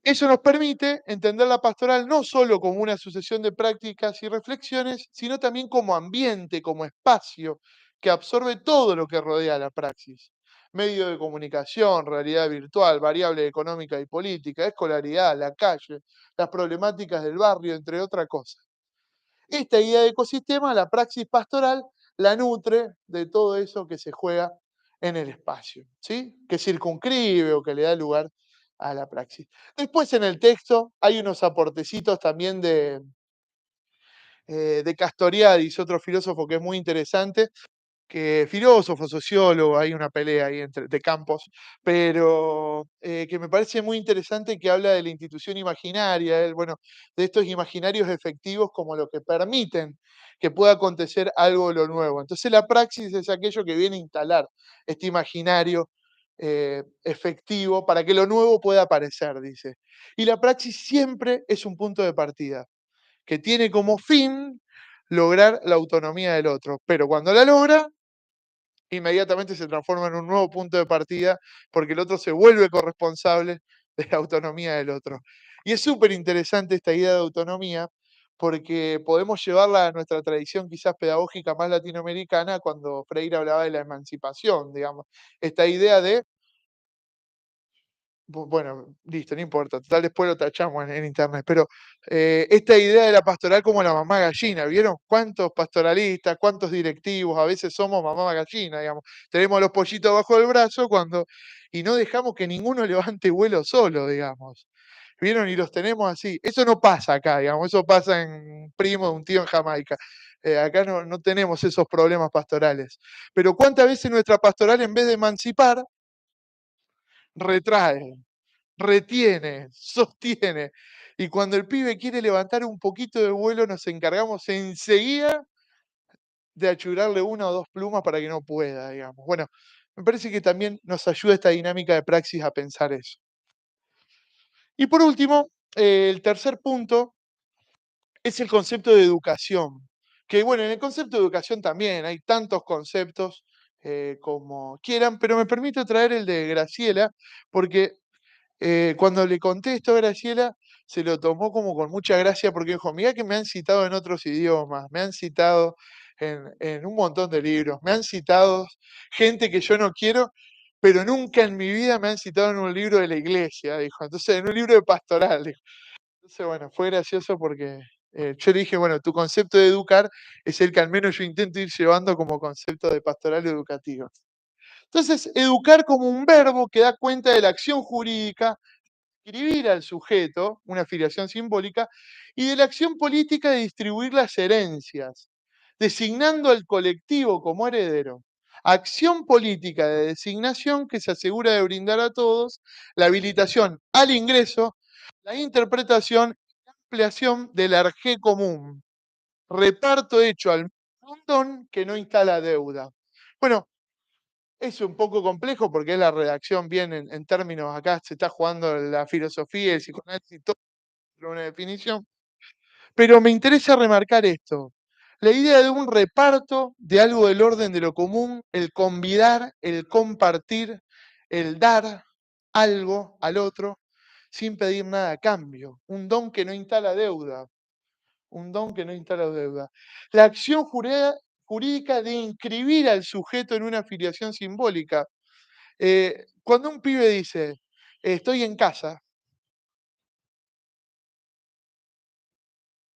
Eso nos permite entender la pastoral no solo como una sucesión de prácticas y reflexiones, sino también como ambiente, como espacio que absorbe todo lo que rodea la praxis. Medio de comunicación, realidad virtual, variable económica y política, escolaridad, la calle, las problemáticas del barrio, entre otras cosas. Esta idea de ecosistema, la praxis pastoral, la nutre de todo eso que se juega en el espacio, ¿sí? Que circunscribe o que le da lugar a la praxis. Después en el texto hay unos aportecitos también de Castoriadis, otro filósofo que es muy interesante, que filósofo, sociólogo, hay una pelea ahí entre, de campos, pero que me parece muy interesante que habla de la institución imaginaria, bueno, de estos imaginarios efectivos como lo que permiten que pueda acontecer algo de lo nuevo. Entonces la praxis es aquello que viene a instalar este imaginario efectivo para que lo nuevo pueda aparecer, dice. Y la praxis siempre es un punto de partida, que tiene como fin lograr la autonomía del otro, pero cuando la logra, inmediatamente se transforma en un nuevo punto de partida porque el otro se vuelve corresponsable de la autonomía del otro. Y es súper interesante esta idea de autonomía porque podemos llevarla a nuestra tradición quizás pedagógica más latinoamericana cuando Freire hablaba de la emancipación, digamos. Esta idea de bueno, listo, no importa, total después lo tachamos en internet, pero esta idea de la pastoral como la mamá gallina, ¿vieron? ¿Cuántos pastoralistas, cuántos directivos a veces somos mamá gallina, digamos? Tenemos los pollitos bajo el brazo y no dejamos que ninguno levante vuelo solo, digamos. ¿Vieron? Y los tenemos así. Eso no pasa acá, digamos, eso pasa en un primo de un tío en Jamaica. Acá no tenemos esos problemas pastorales. Pero ¿cuántas veces nuestra pastoral, en vez de emancipar, retrae, retiene, sostiene? Y cuando el pibe quiere levantar un poquito de vuelo, nos encargamos enseguida de achurarle una o dos plumas para que no pueda, digamos. Bueno, me parece que también nos ayuda esta dinámica de praxis a pensar eso. Y por último, el tercer punto es el concepto de educación. Que bueno, en el concepto de educación también hay tantos conceptos como quieran, pero me permito traer el de Graciela, porque cuando le conté esto a Graciela, se lo tomó como con mucha gracia, porque dijo, mirá que me han citado en otros idiomas, me han citado en un montón de libros, me han citado gente que yo no quiero, pero nunca en mi vida me han citado en un libro de la iglesia, dijo. Entonces, en un libro de pastoral, dijo. Entonces, bueno, fue gracioso porque yo le dije, bueno, tu concepto de educar es el que al menos yo intento ir llevando como concepto de pastoral educativo. Entonces, educar como un verbo que da cuenta de la acción jurídica, inscribir al sujeto, una afiliación simbólica, y de la acción política de distribuir las herencias, designando al colectivo como heredero. Acción política de designación que se asegura de brindar a todos la habilitación al ingreso, la interpretación y ampliación del arjé común. Reparto hecho al montón que no instala deuda. Bueno, es un poco complejo porque es la redacción bien en términos, acá se está jugando la filosofía, el psicoanálisis, todo por una definición, pero me interesa remarcar esto. La idea de un reparto de algo del orden de lo común, el convidar, el compartir, el dar algo al otro sin pedir nada a cambio. Un don que no instala deuda. Un don que no instala deuda. La acción jurídica de inscribir al sujeto en una afiliación simbólica. Cuando un pibe dice, estoy en casa,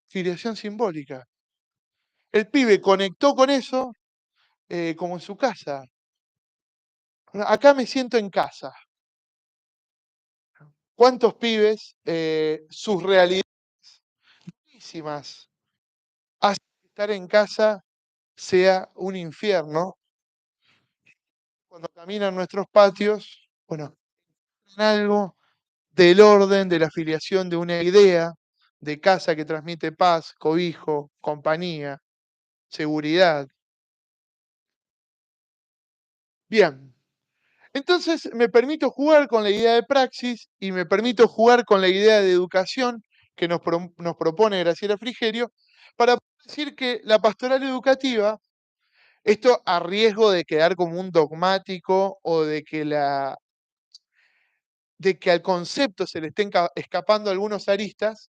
filiación simbólica. El pibe conectó con eso como en su casa. Acá me siento en casa. ¿Cuántos pibes, sus realidades hacen que estar en casa sea un infierno? Cuando caminan nuestros patios, bueno, en algo del orden de la afiliación de una idea de casa que transmite paz, cobijo, compañía, seguridad. Bien, entonces me permito jugar con la idea de praxis y me permito jugar con la idea de educación que nos propone Graciela Frigerio para decir que la pastoral educativa, esto a riesgo de quedar como un dogmático o de que al concepto se le estén escapando algunos aristas,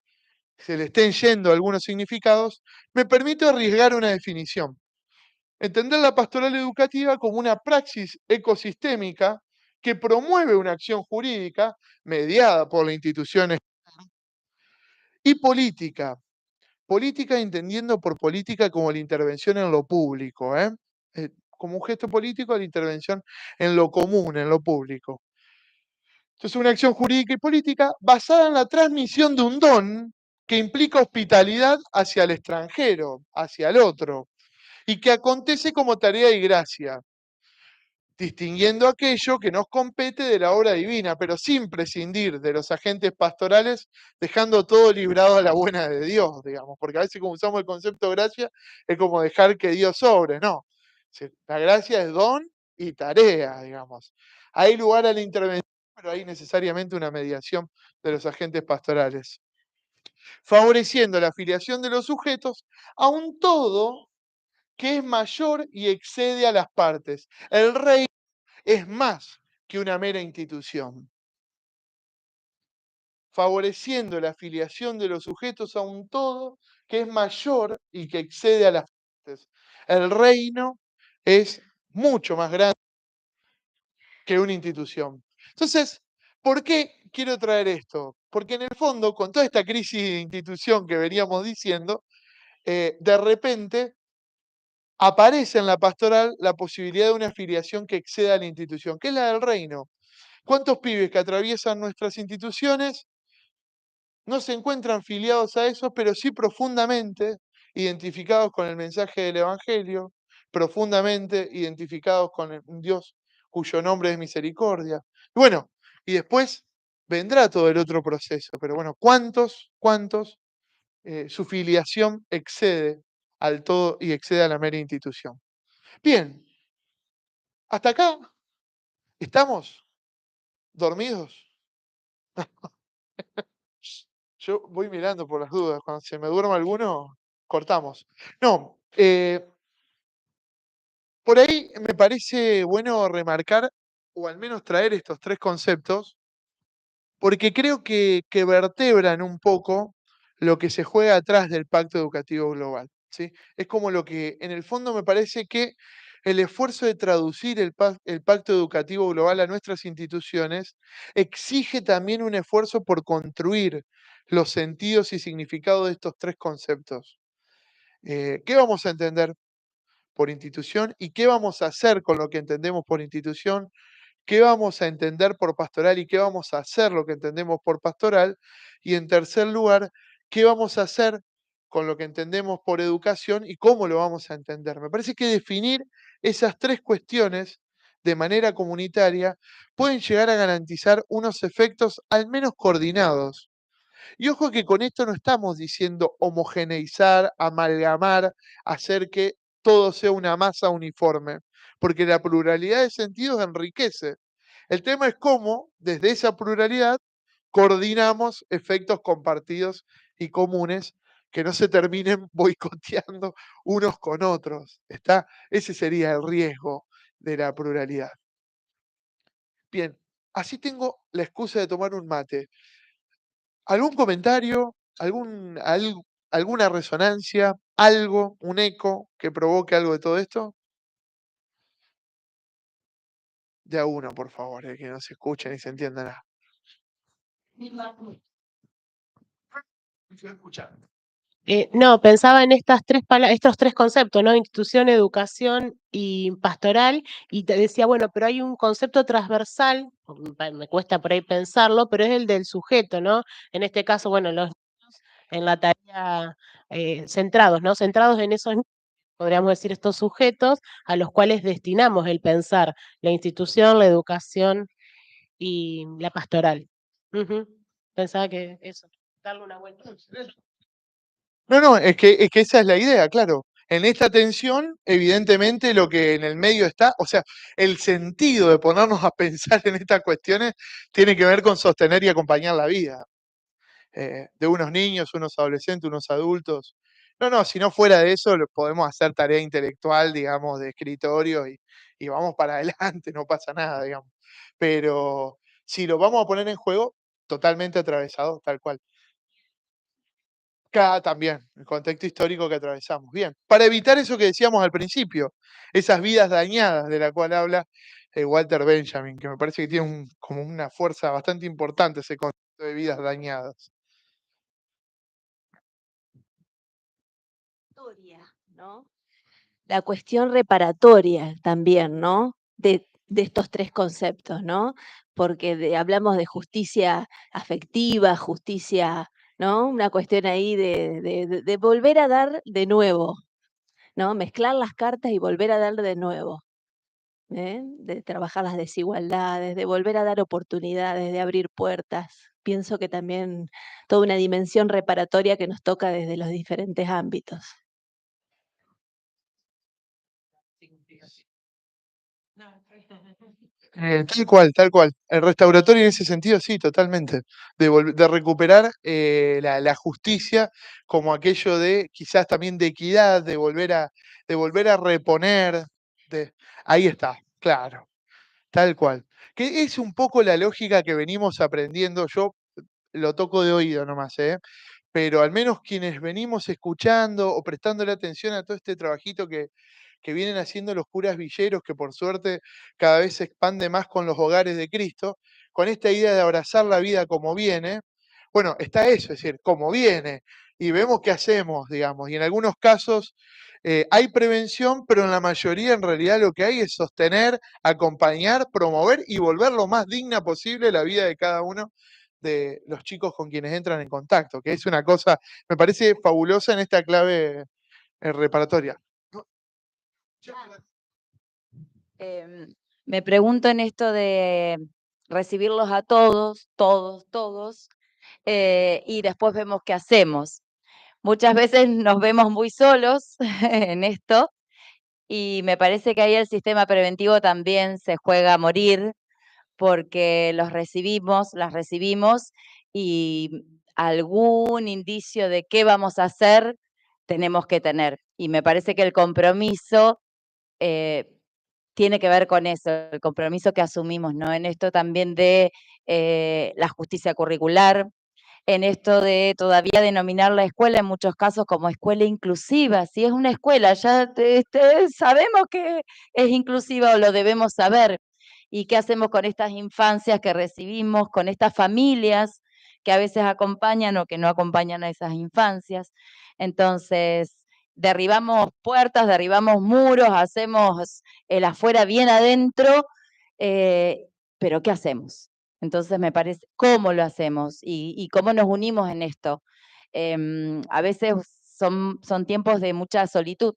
se le estén yendo algunos significados, me permito arriesgar una definición. Entender la pastoral educativa como una praxis ecosistémica que promueve una acción jurídica mediada por las instituciones y política. Política entendiendo por política como la intervención en lo público, como un gesto político, la intervención en lo común, en lo público. Entonces, una acción jurídica y política basada en la transmisión de un don que implica hospitalidad hacia el extranjero, hacia el otro, y que acontece como tarea y gracia, distinguiendo aquello que nos compete de la obra divina, pero sin prescindir de los agentes pastorales, dejando todo librado a la buena de Dios, digamos, porque a veces como usamos el concepto de gracia, es como dejar que Dios sobre, no. La gracia es don y tarea, digamos. Hay lugar a la intervención, pero hay necesariamente una mediación de los agentes pastorales, favoreciendo la afiliación de los sujetos a un todo que es mayor y excede a las partes. El rey es más que una mera institución, favoreciendo la afiliación de los sujetos a un todo que es mayor y que excede a las partes. El reino es mucho más grande que una institución. Entonces, ¿por qué quiero traer esto? Porque en el fondo, con toda esta crisis de institución que veníamos diciendo, de repente aparece en la pastoral la posibilidad de una afiliación que exceda a la institución, que es la del reino. ¿Cuántos pibes que atraviesan nuestras instituciones no se encuentran filiados a eso, pero sí profundamente identificados con el mensaje del Evangelio, profundamente identificados con un Dios cuyo nombre es misericordia? Y bueno, y después vendrá todo el otro proceso, pero bueno, ¿cuántos su filiación excede al todo y excede a la mera institución? Bien, hasta acá, ¿estamos dormidos? Yo voy mirando por las dudas. Cuando se me duerma alguno, cortamos. No, por ahí me parece bueno remarcar, o al menos traer estos tres conceptos, porque creo que vertebran un poco lo que se juega atrás del Pacto Educativo Global, ¿sí? Es como lo que, en el fondo, me parece que el esfuerzo de traducir el Pacto Educativo Global a nuestras instituciones exige también un esfuerzo por construir los sentidos y significados de estos tres conceptos. ¿Qué vamos a entender por institución y qué vamos a hacer con lo que entendemos por institución? ¿Qué vamos a entender por pastoral y qué vamos a hacer lo que entendemos por pastoral? Y en tercer lugar, ¿qué vamos a hacer con lo que entendemos por educación y cómo lo vamos a entender? Me parece que definir esas tres cuestiones de manera comunitaria pueden llegar a garantizar unos efectos al menos coordinados. Y ojo que con esto no estamos diciendo homogeneizar, amalgamar, hacer que todo sea una masa uniforme, porque la pluralidad de sentidos enriquece. El tema es cómo, desde esa pluralidad, coordinamos efectos compartidos y comunes que no se terminen boicoteando unos con otros. ¿Está? Ese sería el riesgo de la pluralidad. Bien, así tengo la excusa de tomar un mate. ¿Algún comentario? ¿Alguna resonancia? ¿Algo? ¿Un eco que provoque algo de todo esto? De a uno, por favor, que no se escuche ni se entienda nada. Estoy escuchando. No, pensaba en estos tres conceptos, ¿no? Institución, educación y pastoral, y te decía, bueno, pero hay un concepto transversal, me cuesta por ahí pensarlo, pero es el del sujeto, ¿no? En este caso, bueno, los niños en la tarea centrados, ¿no? Centrados en esos, podríamos decir, estos sujetos a los cuales destinamos el pensar, la institución, la educación y la pastoral. Ujú. Pensaba que eso, darle una vuelta. No, no, es que esa es la idea, claro. En esta tensión, evidentemente, lo que en el medio está, o sea, el sentido de ponernos a pensar en estas cuestiones tiene que ver con sostener y acompañar la vida. De unos niños, unos adolescentes, unos adultos. No, no, si no fuera de eso, podemos hacer tarea intelectual, digamos, de escritorio y vamos para adelante, no pasa nada, digamos. Pero si lo vamos a poner en juego, totalmente atravesado, tal cual. Acá también, el contexto histórico que atravesamos. Bien, para evitar eso que decíamos al principio, esas vidas dañadas de la cual habla Walter Benjamin, que me parece que tiene como una fuerza bastante importante ese concepto de vidas dañadas. ¿No? La cuestión reparatoria también, ¿no? De estos tres conceptos, ¿no? Porque hablamos de justicia afectiva, justicia, ¿no? Una cuestión ahí de volver a dar de nuevo, ¿no? Mezclar las cartas y volver a dar de nuevo, ¿eh? De trabajar las desigualdades, de volver a dar oportunidades, de abrir puertas. Pienso que también toda una dimensión reparatoria que nos toca desde los diferentes ámbitos. Tal cual, tal cual. El restauratorio en ese sentido, sí, totalmente. De recuperar la justicia como aquello de quizás también de equidad, de volver a reponer. Ahí está, claro, tal cual. Que es un poco la lógica que venimos aprendiendo. Yo lo toco de oído nomás, ¿eh? Pero al menos quienes venimos escuchando o prestándole atención a todo este trabajito que vienen haciendo los curas villeros, que por suerte cada vez se expande más con los hogares de Cristo, con esta idea de abrazar la vida como viene. Bueno, está eso, es decir, como viene, y vemos qué hacemos, digamos, y en algunos casos hay prevención, pero en la mayoría en realidad lo que hay es sostener, acompañar, promover y volver lo más digna posible la vida de cada uno de los chicos con quienes entran en contacto, que es una cosa, me parece fabulosa en esta clave reparatoria. Me pregunto en esto de recibirlos a todos, todos, y después vemos qué hacemos. Muchas veces nos vemos muy solos en esto y me parece que ahí el sistema preventivo también se juega a morir porque los recibimos, las recibimos y algún indicio de qué vamos a hacer tenemos que tener. Y me parece que el compromiso tiene que ver con eso, el compromiso que asumimos, ¿no? En esto también de la justicia curricular, en esto de todavía denominar la escuela en muchos casos como escuela inclusiva. Si es una escuela, ya sabemos que es inclusiva o lo debemos saber. ¿Y qué hacemos con estas infancias que recibimos, con estas familias que a veces acompañan o que no acompañan a esas infancias? Entonces, derribamos puertas, derribamos muros, hacemos el afuera bien adentro, pero ¿qué hacemos? Entonces me parece, ¿cómo lo hacemos y cómo nos unimos en esto? A veces son tiempos de mucha solitud,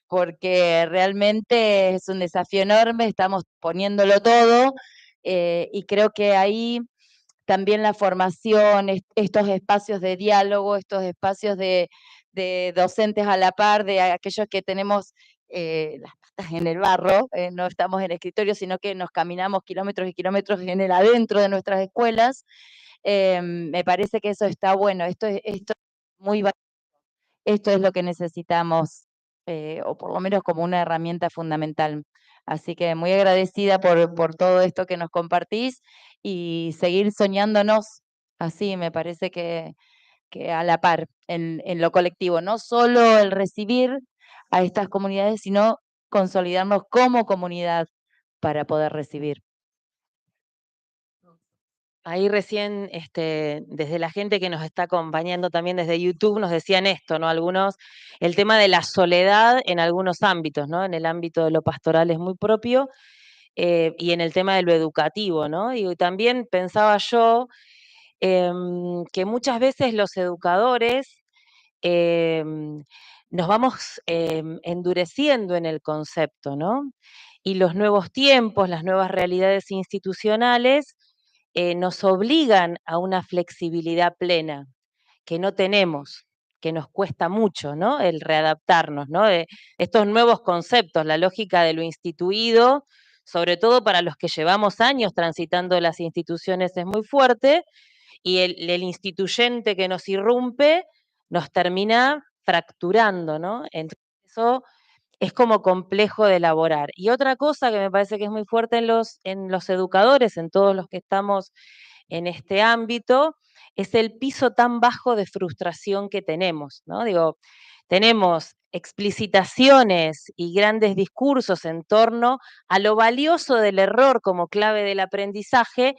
porque realmente es un desafío enorme, estamos poniéndolo todo, y creo que ahí también la formación, estos espacios de diálogo, estos espacios de docentes a la par, de aquellos que tenemos las patas en el barro, no estamos en el escritorio, sino que nos caminamos kilómetros y kilómetros en el adentro de nuestras escuelas. Me parece que eso está bueno, esto es muy valioso. Esto es lo que necesitamos, o por lo menos como una herramienta fundamental. Así que muy agradecida por todo esto que nos compartís y seguir soñándonos así, me parece que a la par, en lo colectivo. No solo el recibir a estas comunidades, sino consolidarnos como comunidad para poder recibir. Ahí recién, desde la gente que nos está acompañando también desde YouTube, nos decían esto, ¿no? Algunos, el tema de la soledad en algunos ámbitos, ¿no? En el ámbito de lo pastoral es muy propio, y en el tema de lo educativo, ¿no? Y también pensaba yo que muchas veces los educadores nos vamos endureciendo en el concepto, ¿no? Y los nuevos tiempos, las nuevas realidades institucionales nos obligan a una flexibilidad plena que no tenemos, que nos cuesta mucho, ¿no? El readaptarnos, ¿no? Estos nuevos conceptos, la lógica de lo instituido, sobre todo para los que llevamos años transitando las instituciones, es muy fuerte, y el instituyente que nos irrumpe nos termina fracturando, ¿no? Entonces, eso es como complejo de elaborar. Y otra cosa que me parece que es muy fuerte en los educadores, en todos los que estamos en este ámbito, es el piso tan bajo de frustración que tenemos, ¿no? Digo, tenemos explicitaciones y grandes discursos en torno a lo valioso del error como clave del aprendizaje,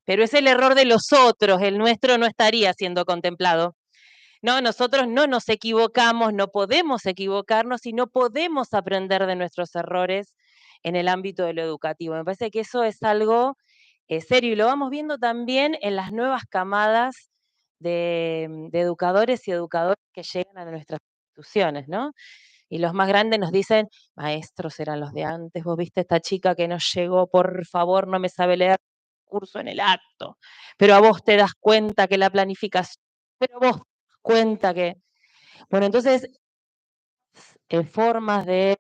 pero es el error de los otros, el nuestro no estaría siendo contemplado. No, nosotros no nos equivocamos, no podemos equivocarnos y no podemos aprender de nuestros errores en el ámbito de lo educativo. Me parece que eso es algo serio y lo vamos viendo también en las nuevas camadas de educadores y educadoras que llegan a nuestras instituciones, ¿no? Y los más grandes nos dicen, maestros eran los de antes, vos viste esta chica que nos llegó, por favor, no me sabe leer curso en el acto, pero a vos te das cuenta que la planificación, pero vos te das cuenta que, bueno, entonces, formas de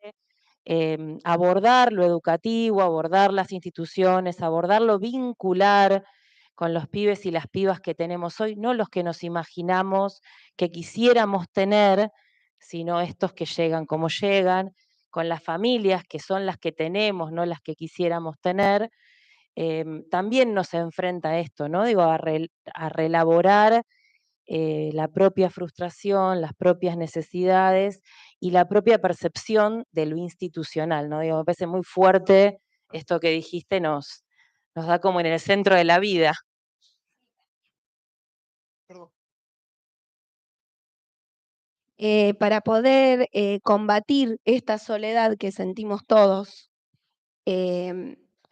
abordar lo educativo, abordar las instituciones, abordar lo vincular con los pibes y las pibas que tenemos hoy, no los que nos imaginamos que quisiéramos tener, sino estos que llegan como llegan, con las familias que son las que tenemos, no las que quisiéramos tener, también nos enfrenta a esto, ¿no? Digo, a reelaborar la propia frustración, las propias necesidades y la propia percepción de lo institucional, ¿no? Digo, me parece muy fuerte esto que dijiste, nos da como en el centro de la vida. Perdón. Para poder combatir esta soledad que sentimos todos,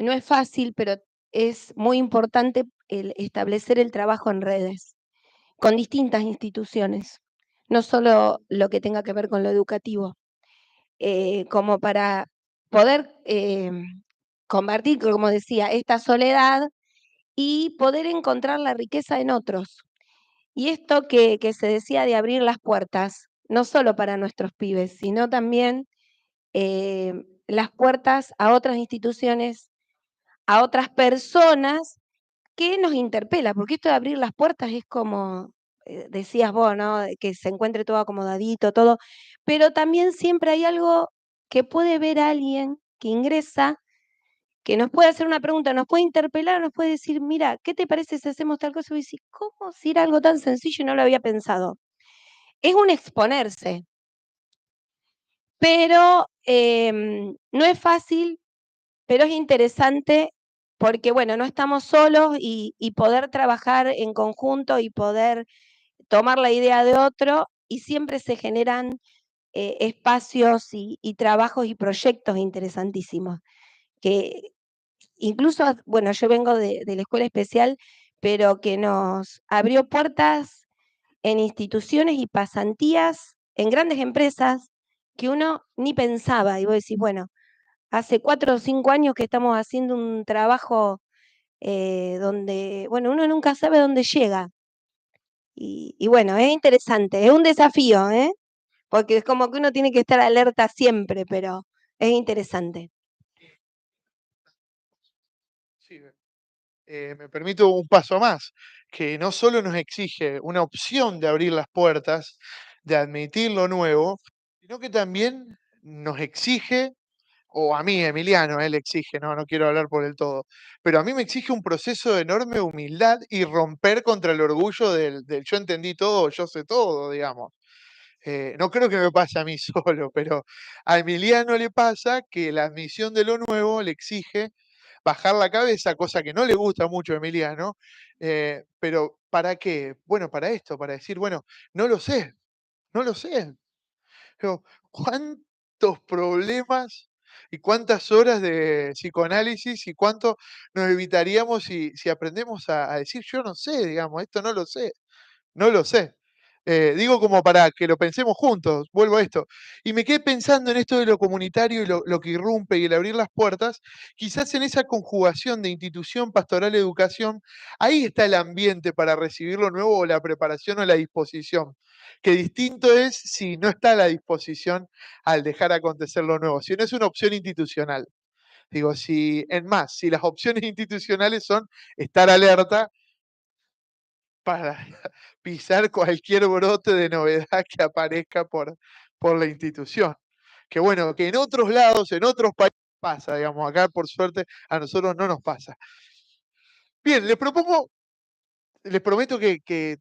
no es fácil, pero es muy importante establecer el trabajo en redes con distintas instituciones, no solo lo que tenga que ver con lo educativo, como para poder combatir, como decía, esta soledad y poder encontrar la riqueza en otros. Y esto que se decía de abrir las puertas, no solo para nuestros pibes, sino también las puertas a otras instituciones, a otras personas que nos interpela, porque esto de abrir las puertas es como, decías vos, ¿no? Que se encuentre todo acomodadito, todo, pero también siempre hay algo que puede ver alguien que ingresa, que nos puede hacer una pregunta, nos puede interpelar, nos puede decir, mira, ¿qué te parece si hacemos tal cosa? Y decir, ¿cómo? Si era algo tan sencillo y no lo había pensado. Es un exponerse, pero no es fácil, pero es interesante porque, bueno, no estamos solos y poder trabajar en conjunto y poder tomar la idea de otro y siempre se generan espacios y trabajos y proyectos interesantísimos. Que incluso, bueno, yo vengo de la escuela especial, pero que nos abrió puertas en instituciones y pasantías en grandes empresas que uno ni pensaba. Y vos decís, bueno, hace 4 o 5 años que estamos haciendo un trabajo donde, bueno, uno nunca sabe dónde llega. Y bueno, es interesante, es un desafío, ¿eh? Porque es como que uno tiene que estar alerta siempre, pero es interesante. Sí, me permito un paso más, que no solo nos exige una opción de abrir las puertas, de admitir lo nuevo, sino que también nos exige, o a mí, Emiliano, él exige, no quiero hablar por el todo, pero a mí me exige un proceso de enorme humildad y romper contra el orgullo del yo entendí todo, yo sé todo, digamos. No creo que me pase a mí solo, pero a Emiliano le pasa que la admisión de lo nuevo le exige bajar la cabeza, cosa que no le gusta mucho a Emiliano, pero ¿para qué? Bueno, para esto, para decir, bueno, no lo sé, no lo sé. Pero, ¿cuántos problemas y cuántas horas de psicoanálisis y cuánto nos evitaríamos si aprendemos a decir, yo no sé, digamos, esto no lo sé? No lo sé. Digo como para que lo pensemos juntos, vuelvo a esto. Y me quedé pensando en esto de lo comunitario y lo que irrumpe y el abrir las puertas, quizás en esa conjugación de institución, pastoral, educación, ahí está el ambiente para recibir lo nuevo o la preparación o la disposición. Que distinto es si no está a la disposición al dejar acontecer lo nuevo, si no es una opción institucional. Digo, si las opciones institucionales son estar alerta para pisar cualquier brote de novedad que aparezca por la institución. Que bueno, que en otros lados, en otros países pasa, digamos, acá por suerte a nosotros no nos pasa. Bien, les prometo que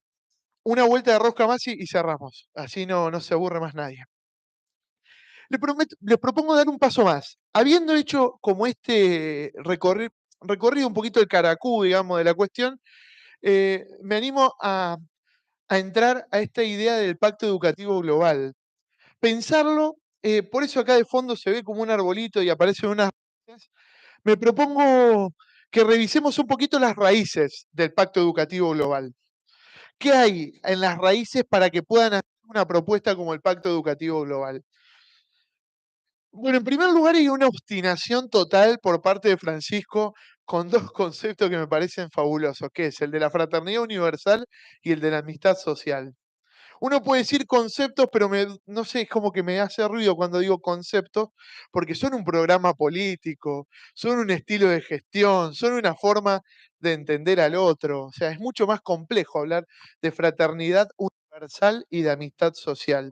una vuelta de rosca más y cerramos, así no se aburre más nadie. Les propongo dar un paso más. Habiendo hecho como este recorrido un poquito el caracú, digamos, de la cuestión, me animo a entrar a esta idea del pacto educativo global. Pensarlo, por eso acá de fondo se ve como un arbolito y aparecen unas raíces. Me propongo que revisemos un poquito las raíces del pacto educativo global. ¿Qué hay en las raíces para que puedan hacer una propuesta como el pacto educativo global? Bueno, en primer lugar hay una obstinación total por parte de Francisco con dos conceptos que me parecen fabulosos, que es el de la fraternidad universal y el de la amistad social. Uno puede decir conceptos, pero no sé, es como que me hace ruido cuando digo conceptos, porque son un programa político, son un estilo de gestión, son una forma de entender al otro. O sea, es mucho más complejo hablar de fraternidad universal y de amistad social.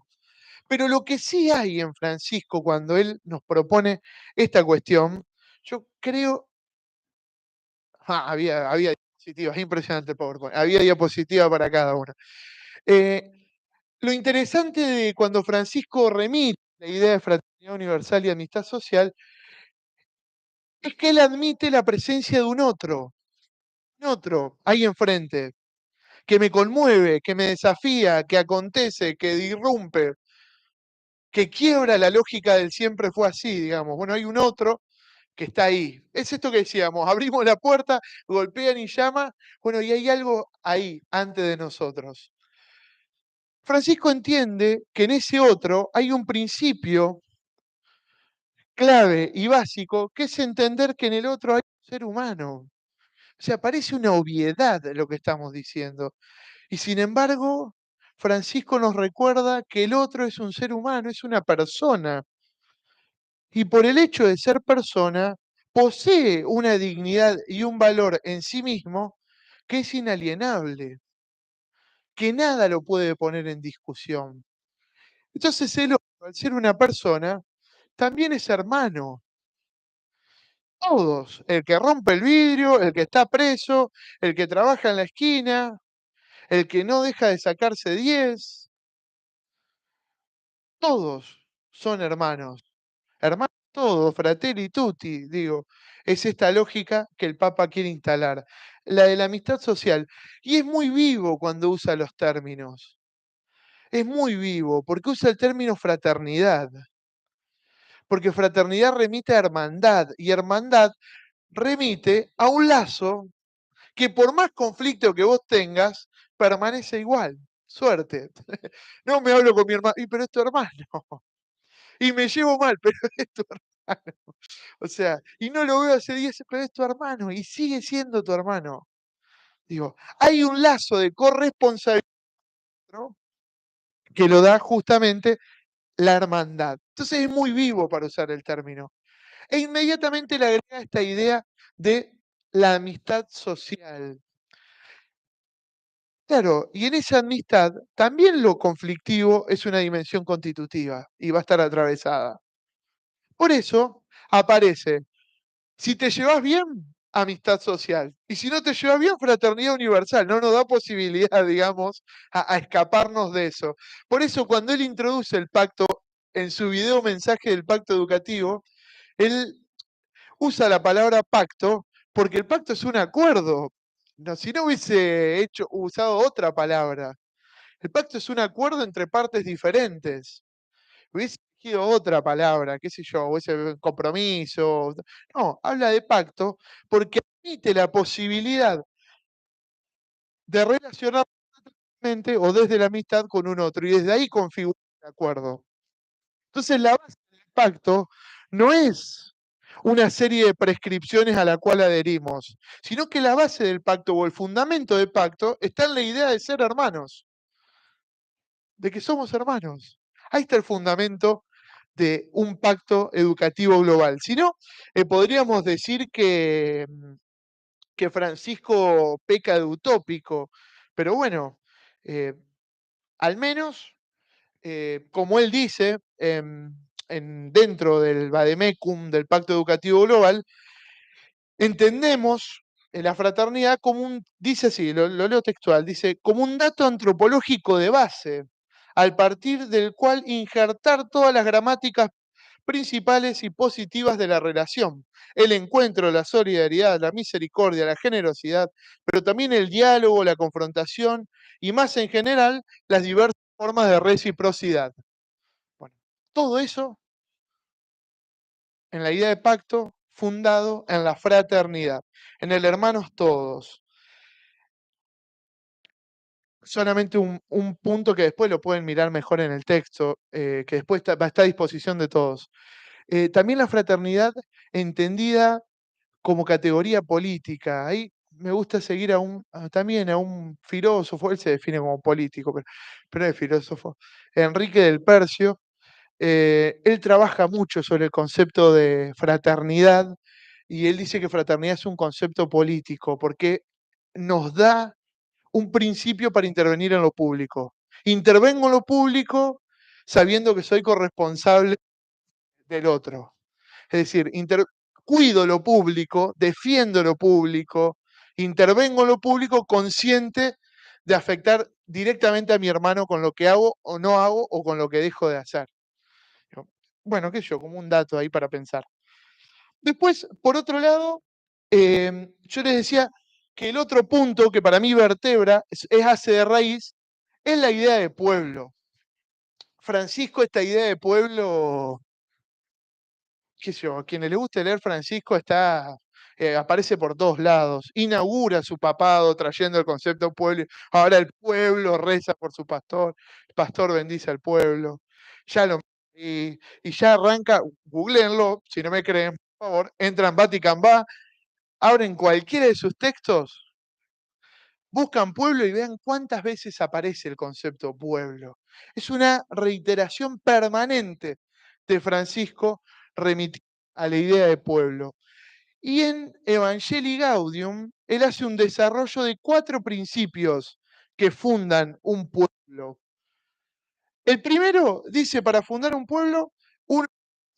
Pero lo que sí hay en Francisco cuando él nos propone esta cuestión, yo creo. Había diapositivas, impresionante el PowerPoint. Había diapositiva para cada una. Eh, lo interesante de cuando Francisco remite la idea de fraternidad universal y amistad social es que él admite la presencia de un otro ahí enfrente, que me conmueve, que me desafía, que acontece, que irrumpe, que quiebra la lógica del siempre fue así, digamos. Bueno, hay un otro que está ahí. Es esto que decíamos, abrimos la puerta, golpean y llama, bueno, y hay algo ahí, antes de nosotros. Francisco entiende que en ese otro hay un principio clave y básico, que es entender que en el otro hay un ser humano. O sea, parece una obviedad lo que estamos diciendo. Y sin embargo, Francisco nos recuerda que el otro es un ser humano, es una persona. Y por el hecho de ser persona, posee una dignidad y un valor en sí mismo que es inalienable, que nada lo puede poner en discusión. Entonces el otro, al ser una persona, también es hermano. Todos, el que rompe el vidrio, el que está preso, el que trabaja en la esquina, el que no deja de sacarse 10, todos son hermanos. Hermanos todos, fratelli tutti, digo. Es esta lógica que el Papa quiere instalar, la de la amistad social. Y es muy vivo cuando usa los términos. Es muy vivo, porque usa el término fraternidad. Porque fraternidad remite a hermandad, y hermandad remite a un lazo que por más conflicto que vos tengas, permanece igual. Suerte. No me hablo con mi hermano, pero es tu hermano. Y me llevo mal, pero es tu hermano. O sea, y no lo veo hace 10, pero es tu hermano, y sigue siendo tu hermano. Digo, hay un lazo de corresponsabilidad, ¿no?, que lo da justamente la hermandad. Entonces es muy vivo para usar el término. E inmediatamente le agrega esta idea de la amistad social. Claro, y en esa amistad también lo conflictivo es una dimensión constitutiva y va a estar atravesada. Por eso aparece, si te llevas bien, amistad social. Y si no te llevas bien, fraternidad universal. No nos da posibilidad, digamos, a escaparnos de eso. Por eso cuando él introduce el pacto, en su video mensaje del pacto educativo, él usa la palabra pacto porque el pacto es un acuerdo. No, si no hubiese usado otra palabra. El pacto es un acuerdo entre partes diferentes. Hubiese elegido otra palabra, qué sé yo, hubiese compromiso. No, habla de pacto porque admite la posibilidad de relacionarmente o desde la amistad con un otro y desde ahí configura el acuerdo. Entonces la base del pacto no es una serie de prescripciones a la cual adherimos, sino que la base del pacto o el fundamento del pacto está en la idea de ser hermanos, de que somos hermanos. Ahí está el fundamento de un pacto educativo global. Si no, podríamos decir que Francisco peca de utópico, pero bueno, al menos, como él dice, dentro del Vademecum, del Pacto Educativo Global, entendemos la fraternidad como dice así, lo leo textual, dice, como un dato antropológico de base, al partir del cual injertar todas las gramáticas principales y positivas de la relación. El encuentro, la solidaridad, la misericordia, la generosidad, pero también el diálogo, la confrontación y más en general, las diversas formas de reciprocidad. Bueno, todo eso en la idea de pacto fundado en la fraternidad, en el hermanos todos. Solamente un punto que después lo pueden mirar mejor en el texto, que después va a estar a disposición de todos. También la fraternidad entendida como categoría política. Ahí me gusta seguir también a un filósofo, él se define como político, pero es filósofo, Enrique del Percio. Él trabaja mucho sobre el concepto de fraternidad y él dice que fraternidad es un concepto político porque nos da un principio para intervenir en lo público. Intervengo en lo público sabiendo que soy corresponsable del otro. Es decir, cuido lo público, defiendo lo público, intervengo en lo público consciente de afectar directamente a mi hermano con lo que hago o no hago o con lo que dejo de hacer. Bueno, qué sé yo, como un dato ahí para pensar. Después, por otro lado, yo les decía que el otro punto que para mí vertebra, hace de raíz, es la idea de pueblo. Francisco, esta idea de pueblo, qué sé yo, a quienes le guste leer Francisco aparece por todos lados, inaugura su papado trayendo el concepto de pueblo, ahora el pueblo reza por su pastor, el pastor bendice al pueblo, ya y ya arranca, googleenlo, si no me creen, por favor, entran Vatican Va, abren cualquiera de sus textos, buscan pueblo y vean cuántas veces aparece el concepto pueblo. Es una reiteración permanente de Francisco remitiendo a la idea de pueblo. Y en Evangelii Gaudium, él hace un desarrollo de 4 principios que fundan un pueblo. El primero dice, para fundar un pueblo, un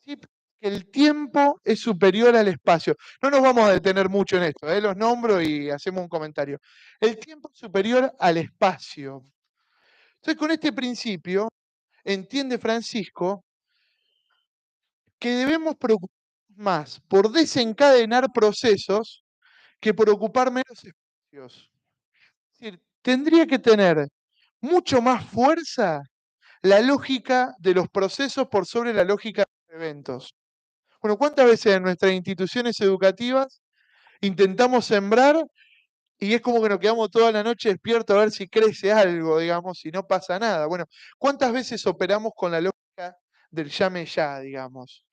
principio que el tiempo es superior al espacio. No nos vamos a detener mucho en esto, los nombro y hacemos un comentario. El tiempo es superior al espacio. Entonces, con este principio, entiende Francisco que debemos preocuparnos más por desencadenar procesos que por ocupar menos espacios. Es decir, tendría que tener mucho más fuerza la lógica de los procesos por sobre la lógica de los eventos. Bueno, ¿cuántas veces en nuestras instituciones educativas intentamos sembrar y es como que nos quedamos toda la noche despiertos a ver si crece algo, digamos, y no pasa nada? Bueno, ¿cuántas veces operamos con la lógica del llame ya, digamos?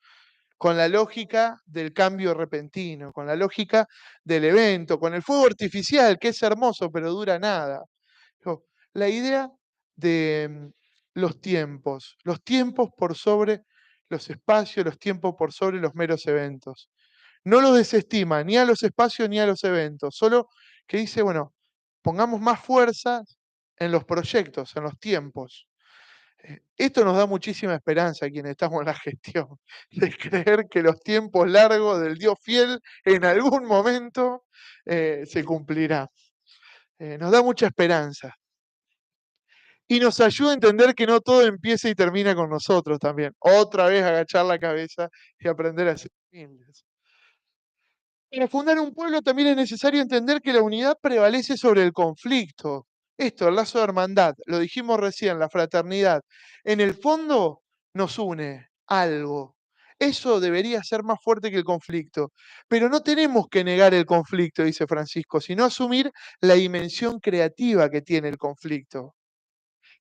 Con la lógica del cambio repentino, con la lógica del evento, con el fuego artificial, que es hermoso, pero dura nada. La idea de los tiempos por sobre los espacios, los tiempos por sobre los meros eventos. No lo desestima ni a los espacios ni a los eventos, solo que dice, bueno, pongamos más fuerza en los proyectos, en los tiempos. Esto nos da muchísima esperanza a quienes estamos en la gestión, de creer que los tiempos largos del Dios fiel en algún momento se cumplirá. Nos da mucha esperanza. Y nos ayuda a entender que no todo empieza y termina con nosotros también. Otra vez agachar la cabeza y aprender a ser humildes. Para fundar un pueblo también es necesario entender que la unidad prevalece sobre el conflicto. Esto, el lazo de hermandad, lo dijimos recién, la fraternidad. En el fondo nos une algo. Eso debería ser más fuerte que el conflicto. Pero no tenemos que negar el conflicto, dice Francisco, sino asumir la dimensión creativa que tiene el conflicto.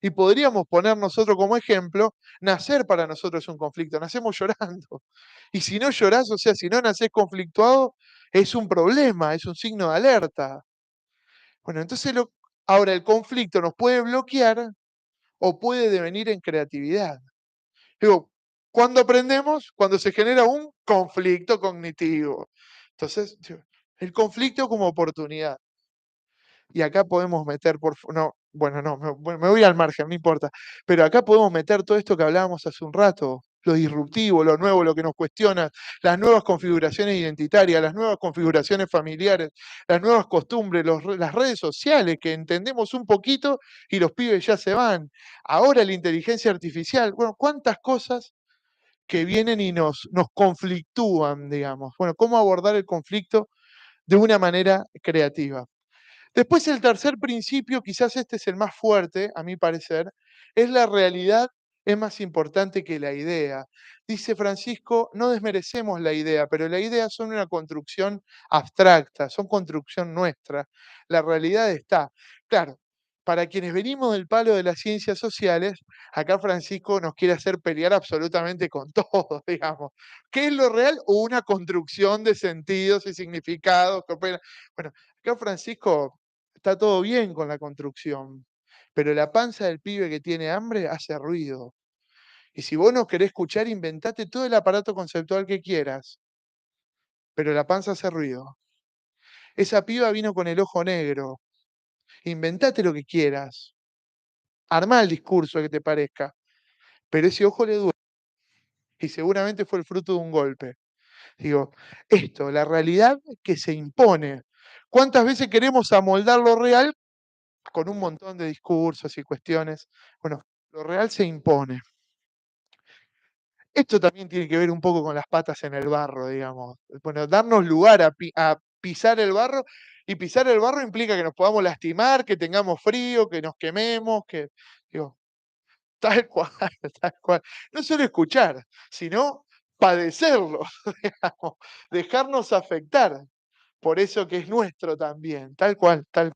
Y podríamos poner nosotros como ejemplo, nacer para nosotros es un conflicto, nacemos llorando. Y si no llorás, o sea, si no nacés conflictuado, es un problema, es un signo de alerta. Bueno, entonces ahora el conflicto nos puede bloquear o puede devenir en creatividad. Digo, ¿cuándo aprendemos? Cuando se genera un conflicto cognitivo. Entonces, el conflicto como oportunidad. Y acá podemos meter, no, bueno, no, me voy al margen, no importa, pero acá podemos meter todo esto que hablábamos hace un rato, lo disruptivo, lo nuevo, lo que nos cuestiona, las nuevas configuraciones identitarias, las nuevas configuraciones familiares, las nuevas costumbres, las redes sociales que entendemos un poquito y los pibes ya se van. Ahora la inteligencia artificial, bueno, cuántas cosas que vienen y nos conflictúan, digamos. Bueno, cómo abordar el conflicto de una manera creativa. Después el tercer principio, quizás este es el más fuerte, a mi parecer, es la realidad es más importante que la idea. Dice Francisco, no desmerecemos la idea, pero la idea son una construcción abstracta, son construcción nuestra. La realidad está. Claro, para quienes venimos del palo de las ciencias sociales, acá Francisco nos quiere hacer pelear absolutamente con todo, digamos. ¿Qué es lo real? O una construcción de sentidos y significados que operan. Bueno, acá Francisco está todo bien con la construcción, pero la panza del pibe que tiene hambre hace ruido. Y si vos no querés escuchar, inventate todo el aparato conceptual que quieras, pero la panza hace ruido. Esa piba vino con el ojo negro. Inventate lo que quieras. Armá el discurso que te parezca, pero ese ojo le duele. Y seguramente fue el fruto de un golpe. Digo, esto, la realidad que se impone. ¿Cuántas veces queremos amoldar lo real con un montón de discursos y cuestiones? Bueno, lo real se impone. Esto también tiene que ver un poco con las patas en el barro, digamos. Bueno, darnos lugar a pisar el barro, y pisar el barro implica que nos podamos lastimar, que tengamos frío, que nos quememos, que, digo, tal cual, tal cual. No solo escuchar, sino padecerlo, digamos, dejarnos afectar por eso que es nuestro también, tal cual, tal.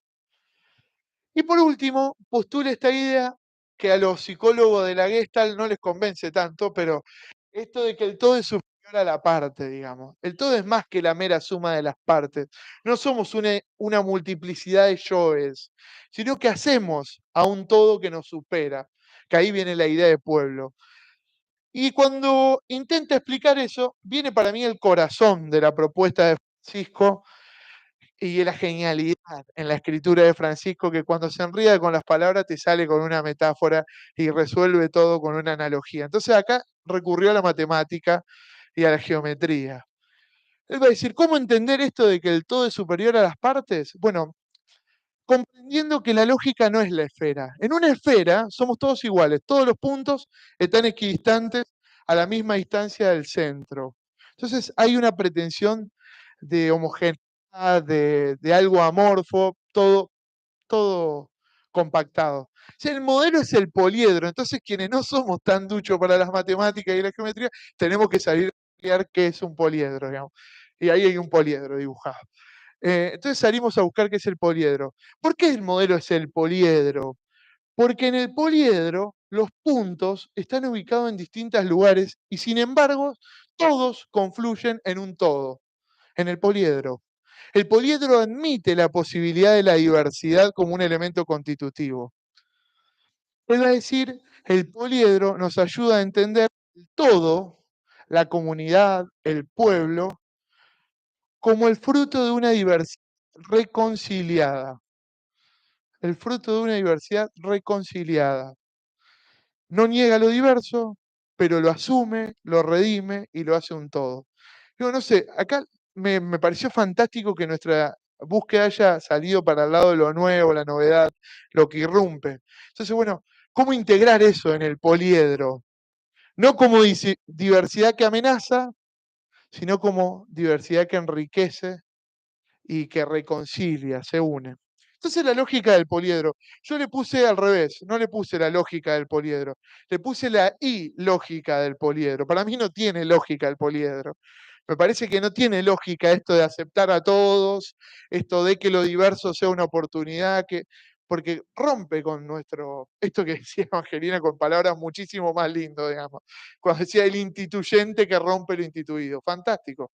Y por último, postula esta idea que a los psicólogos de la Gestalt no les convence tanto, pero esto de que el todo es superior a la parte, digamos. El todo es más que la mera suma de las partes. No somos una multiplicidad de yoes, sino que hacemos a un todo que nos supera, que ahí viene la idea de pueblo. Y cuando intenta explicar eso, viene para mí el corazón de la propuesta de Francisco, y la genialidad en la escritura de Francisco, que cuando se enrida con las palabras te sale con una metáfora y resuelve todo con una analogía. Entonces acá recurrió a la matemática y a la geometría. Él va a decir, ¿cómo entender esto de que el todo es superior a las partes? Bueno, comprendiendo que la lógica no es la esfera. En una esfera somos todos iguales, todos los puntos están equidistantes a la misma distancia del centro. Entonces hay una pretensión de homogeneidad, de algo amorfo, todo compactado. Si el modelo es el poliedro, entonces quienes no somos tan duchos para las matemáticas y la geometría, tenemos que salir a estudiar qué es un poliedro, digamos. Y ahí hay un poliedro dibujado. Entonces salimos a buscar qué es el poliedro. ¿Por qué el modelo es el poliedro? Porque en el poliedro los puntos están ubicados en distintos lugares y sin embargo todos confluyen en un todo, en el poliedro. El poliedro admite la posibilidad de la diversidad como un elemento constitutivo. Es decir, el poliedro nos ayuda a entender el todo, la comunidad, el pueblo, como el fruto de una diversidad reconciliada. El fruto de una diversidad reconciliada. No niega lo diverso, pero lo asume, lo redime y lo hace un todo. Yo no sé, acá me pareció fantástico que nuestra búsqueda haya salido para el lado de lo nuevo, la novedad, lo que irrumpe. Entonces, bueno, ¿cómo integrar eso en el poliedro? No como diversidad que amenaza, sino como diversidad que enriquece y que reconcilia, se une. Entonces la lógica del poliedro, yo le puse al revés, no le puse la lógica del poliedro, le puse la ilógica del poliedro. Para mí no tiene lógica el poliedro. Me parece que no tiene lógica esto de aceptar a todos, esto de que lo diverso sea una oportunidad, porque rompe con esto que decía Evangelina con palabras muchísimo más lindas, digamos, cuando decía el instituyente que rompe lo instituido. Fantástico.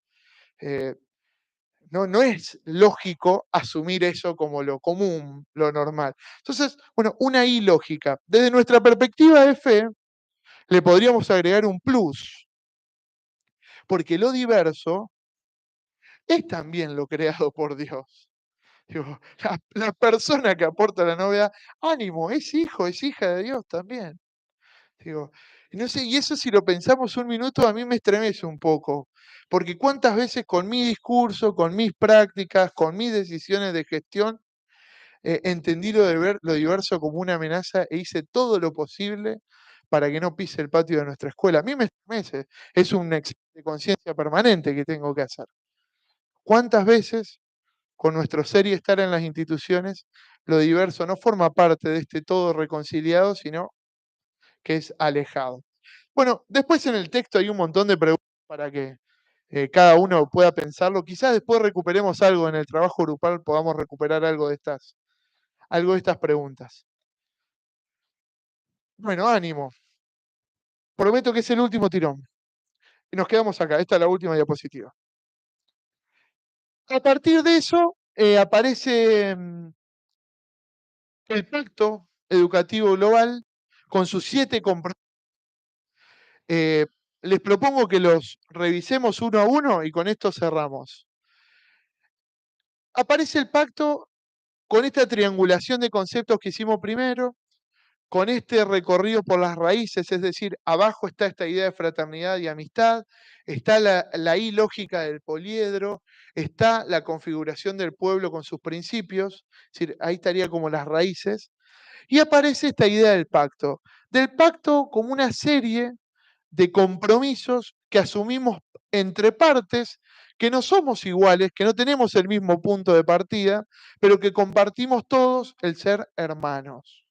No es lógico asumir eso como lo común, lo normal. Entonces, bueno, una ilógica. Desde nuestra perspectiva de fe, le podríamos agregar un plus, porque lo diverso es también lo creado por Dios. Digo, la persona que aporta la novedad, ánimo, es hijo, es hija de Dios también. Digo, no sé, y eso si lo pensamos un minuto a mí me estremece un poco, porque cuántas veces con mi discurso, con mis prácticas, con mis decisiones de gestión, entendí lo diverso como una amenaza e hice todo lo posible para que no pise el patio de nuestra escuela. A mí me estremece, es un examen de conciencia permanente que tengo que hacer. ¿Cuántas veces con nuestro ser y estar en las instituciones, lo diverso no forma parte de este todo reconciliado, sino que es alejado? Bueno, después en el texto hay un montón de preguntas para que cada uno pueda pensarlo. Quizás después recuperemos algo en el trabajo grupal, podamos recuperar algo de estas preguntas. Bueno, ánimo. Prometo que es el último tirón. Y nos quedamos acá. Esta es la última diapositiva. A partir de eso aparece el Pacto Educativo Global con sus 7 compromisos. Les propongo que los revisemos uno a uno y con esto cerramos. Aparece el pacto con esta triangulación de conceptos que hicimos primero, con este recorrido por las raíces, es decir, abajo está esta idea de fraternidad y amistad, está la ilógica del poliedro, está la configuración del pueblo con sus principios, es decir, ahí estaría como las raíces, y aparece esta idea del pacto como una serie de compromisos que asumimos entre partes, que no somos iguales, que no tenemos el mismo punto de partida, pero que compartimos todos el ser hermanos.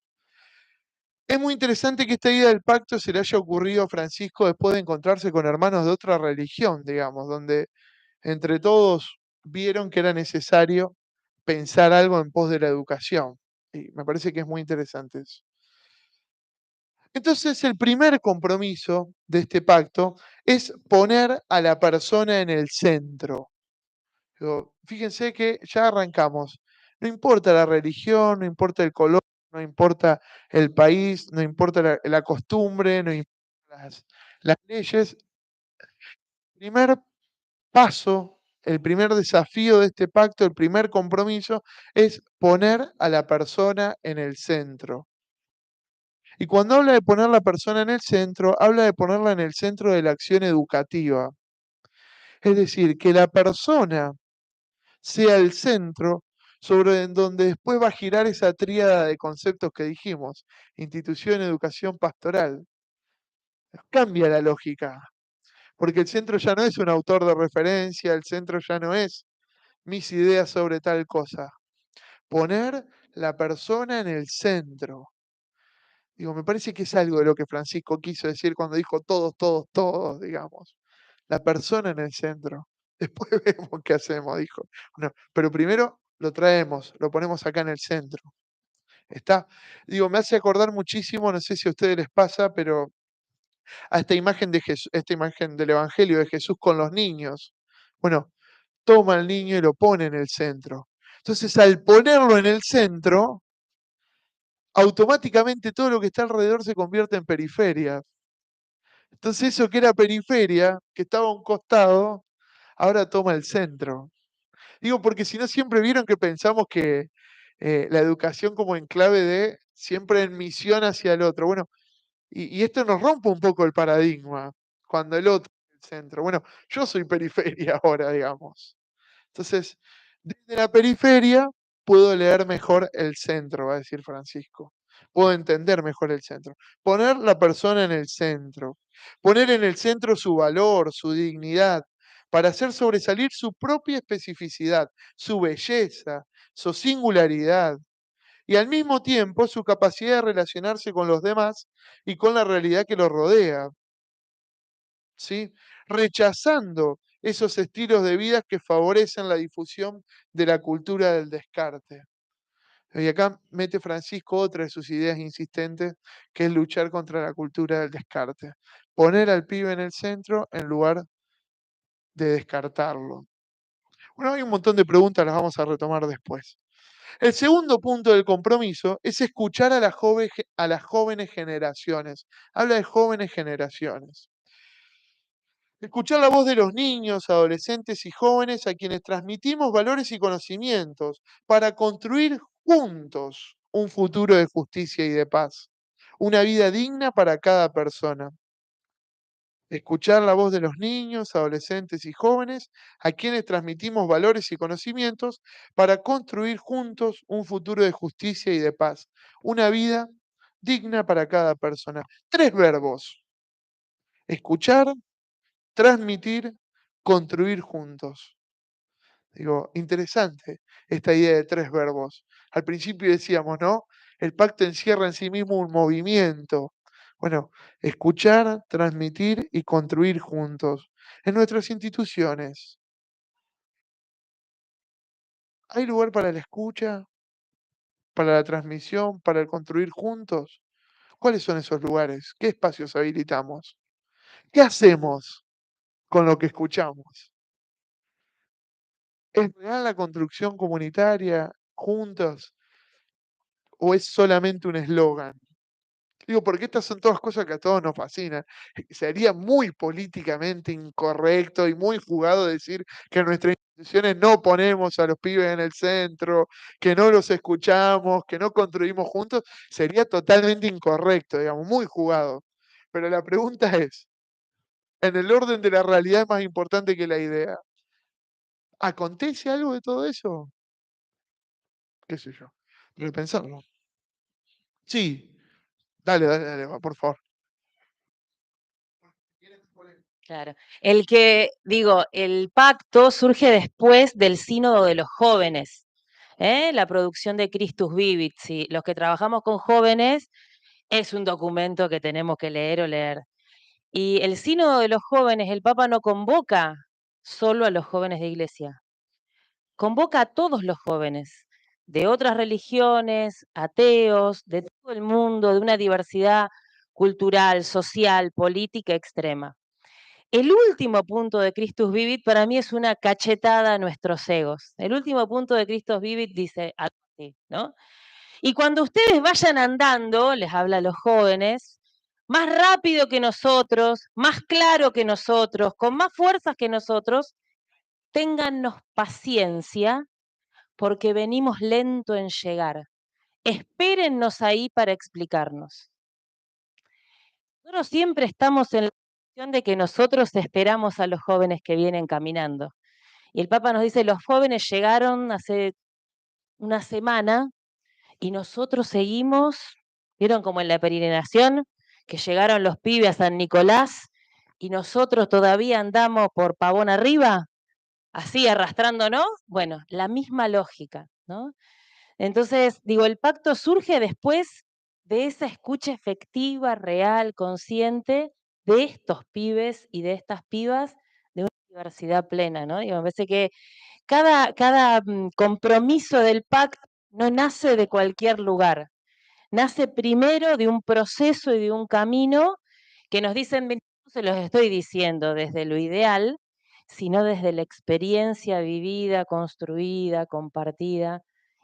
Es muy interesante que esta idea del pacto se le haya ocurrido a Francisco después de encontrarse con hermanos de otra religión, digamos, donde entre todos vieron que era necesario pensar algo en pos de la educación. Y me parece que es muy interesante eso. Entonces, el primer compromiso de este pacto es poner a la persona en el centro. Fíjense que ya arrancamos. No importa la religión, no importa el color, no importa el país, no importa la costumbre, no importa las leyes. El primer paso, el primer desafío de este pacto, el primer compromiso es poner a la persona en el centro. Y cuando habla de poner la persona en el centro, habla de ponerla en el centro de la acción educativa. Es decir, que la persona sea el centro sobre en donde después va a girar esa tríada de conceptos que dijimos, institución, educación, pastoral. Cambia la lógica, porque el centro ya no es un autor de referencia, el centro ya no es mis ideas sobre tal cosa. Poner la persona en el centro. Digo, me parece que es algo de lo que Francisco quiso decir cuando dijo todos, todos, todos, digamos. La persona en el centro. Después vemos qué hacemos, dijo. Bueno, pero primero lo traemos, lo ponemos acá en el centro. Está, digo, me hace acordar muchísimo, no sé si a ustedes les pasa, pero a esta imagen de Jesús, esta imagen del Evangelio de Jesús con los niños. Bueno, toma al niño y lo pone en el centro. Entonces, al ponerlo en el centro, automáticamente todo lo que está alrededor se convierte en periferia. Entonces, eso que era periferia, que estaba a un costado, ahora toma el centro. Digo, porque si no, siempre vieron que pensamos que la educación como en clave de siempre en misión hacia el otro. Bueno, y esto nos rompe un poco el paradigma, cuando el otro es el centro. Bueno, yo soy periferia ahora, digamos. Entonces, desde la periferia puedo leer mejor el centro, va a decir Francisco. Puedo entender mejor el centro. Poner la persona en el centro. Poner en el centro su valor, su dignidad, para hacer sobresalir su propia especificidad, su belleza, su singularidad y al mismo tiempo su capacidad de relacionarse con los demás y con la realidad que los rodea, ¿sí? Rechazando esos estilos de vida que favorecen la difusión de la cultura del descarte. Y acá mete Francisco otra de sus ideas insistentes, que es luchar contra la cultura del descarte. Poner al pibe en el centro en lugar de descartarlo. Bueno, hay un montón de preguntas, las vamos a retomar después. El segundo punto del compromiso es escuchar a las jóvenes generaciones. Habla de jóvenes generaciones. Escuchar la voz de los niños, adolescentes y jóvenes a quienes transmitimos valores y conocimientos para construir juntos un futuro de justicia y de paz. Una vida digna para cada persona. Escuchar la voz de los niños, adolescentes y jóvenes a quienes transmitimos valores y conocimientos para construir juntos un futuro de justicia y de paz. Una vida digna para cada persona. 3 verbos. Escuchar, transmitir, construir juntos. Digo, interesante esta idea de 3 verbos. Al principio decíamos, ¿no? El pacto encierra en sí mismo un movimiento. Bueno, escuchar, transmitir y construir juntos. En nuestras instituciones, ¿hay lugar para la escucha, para la transmisión, para el construir juntos? ¿Cuáles son esos lugares? ¿Qué espacios habilitamos? ¿Qué hacemos con lo que escuchamos? ¿Es real la construcción comunitaria juntos o es solamente un eslogan? Digo, porque estas son todas cosas que a todos nos fascinan. Sería muy políticamente incorrecto y muy jugado decir que en nuestras instituciones no ponemos a los pibes en el centro, que no los escuchamos, que no construimos juntos. Sería totalmente incorrecto, digamos, muy jugado. Pero la pregunta es, en el orden de la realidad es más importante que la idea. ¿Acontece algo de todo eso? ¿Qué sé yo? Repensarlo. Sí, dale, dale, dale, va, por favor. Claro. El pacto surge después del Sínodo de los Jóvenes, la producción de Christus Vivit. Sí. Los que trabajamos con jóvenes es un documento que tenemos que leer o leer. Y el Sínodo de los Jóvenes, el Papa no convoca solo a los jóvenes de iglesia, convoca a todos los jóvenes, de otras religiones, ateos, de todo el mundo, de una diversidad cultural, social, política extrema. El último punto de Christus Vivit para mí es una cachetada a nuestros egos. El último punto de Christus Vivit dice así, ¿no? Y cuando ustedes vayan andando, les habla a los jóvenes, más rápido que nosotros, más claro que nosotros, con más fuerzas que nosotros, téngannos paciencia porque venimos lento en llegar. Espérennos ahí para explicarnos. Nosotros siempre estamos en la de que nosotros esperamos a los jóvenes que vienen caminando. Y el Papa nos dice, los jóvenes llegaron hace una semana y nosotros seguimos, vieron como en la peregrinación, que llegaron los pibes a San Nicolás y nosotros todavía andamos por Pavón arriba, así arrastrándonos. Bueno, la misma lógica, ¿no? Entonces, digo, el pacto surge después de esa escucha efectiva, real, consciente de estos pibes y de estas pibas de una diversidad plena, ¿no? Digo, me parece que cada compromiso del pacto no nace de cualquier lugar, nace primero de un proceso y de un camino que nos dicen, no se los estoy diciendo desde lo ideal, sino desde la experiencia vivida, construida, compartida.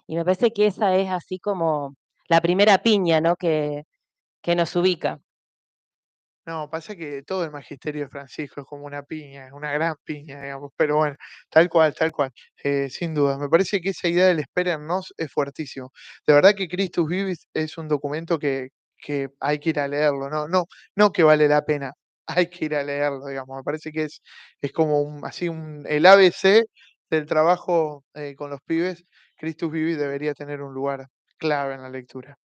Y me parece que esa es así como la primera piña, ¿no? que nos ubica. No, pasa que todo el magisterio de Francisco es como una piña, es una gran piña, digamos, pero bueno, tal cual, sin duda. Me parece que esa idea del espérennos es fuertísimo. De verdad que Christus Vivis es un documento que hay que ir a leerlo, no que vale la pena, hay que ir a leerlo, digamos. Me parece que es como el ABC del trabajo con los pibes. Christus Vivis debería tener un lugar clave en la lectura.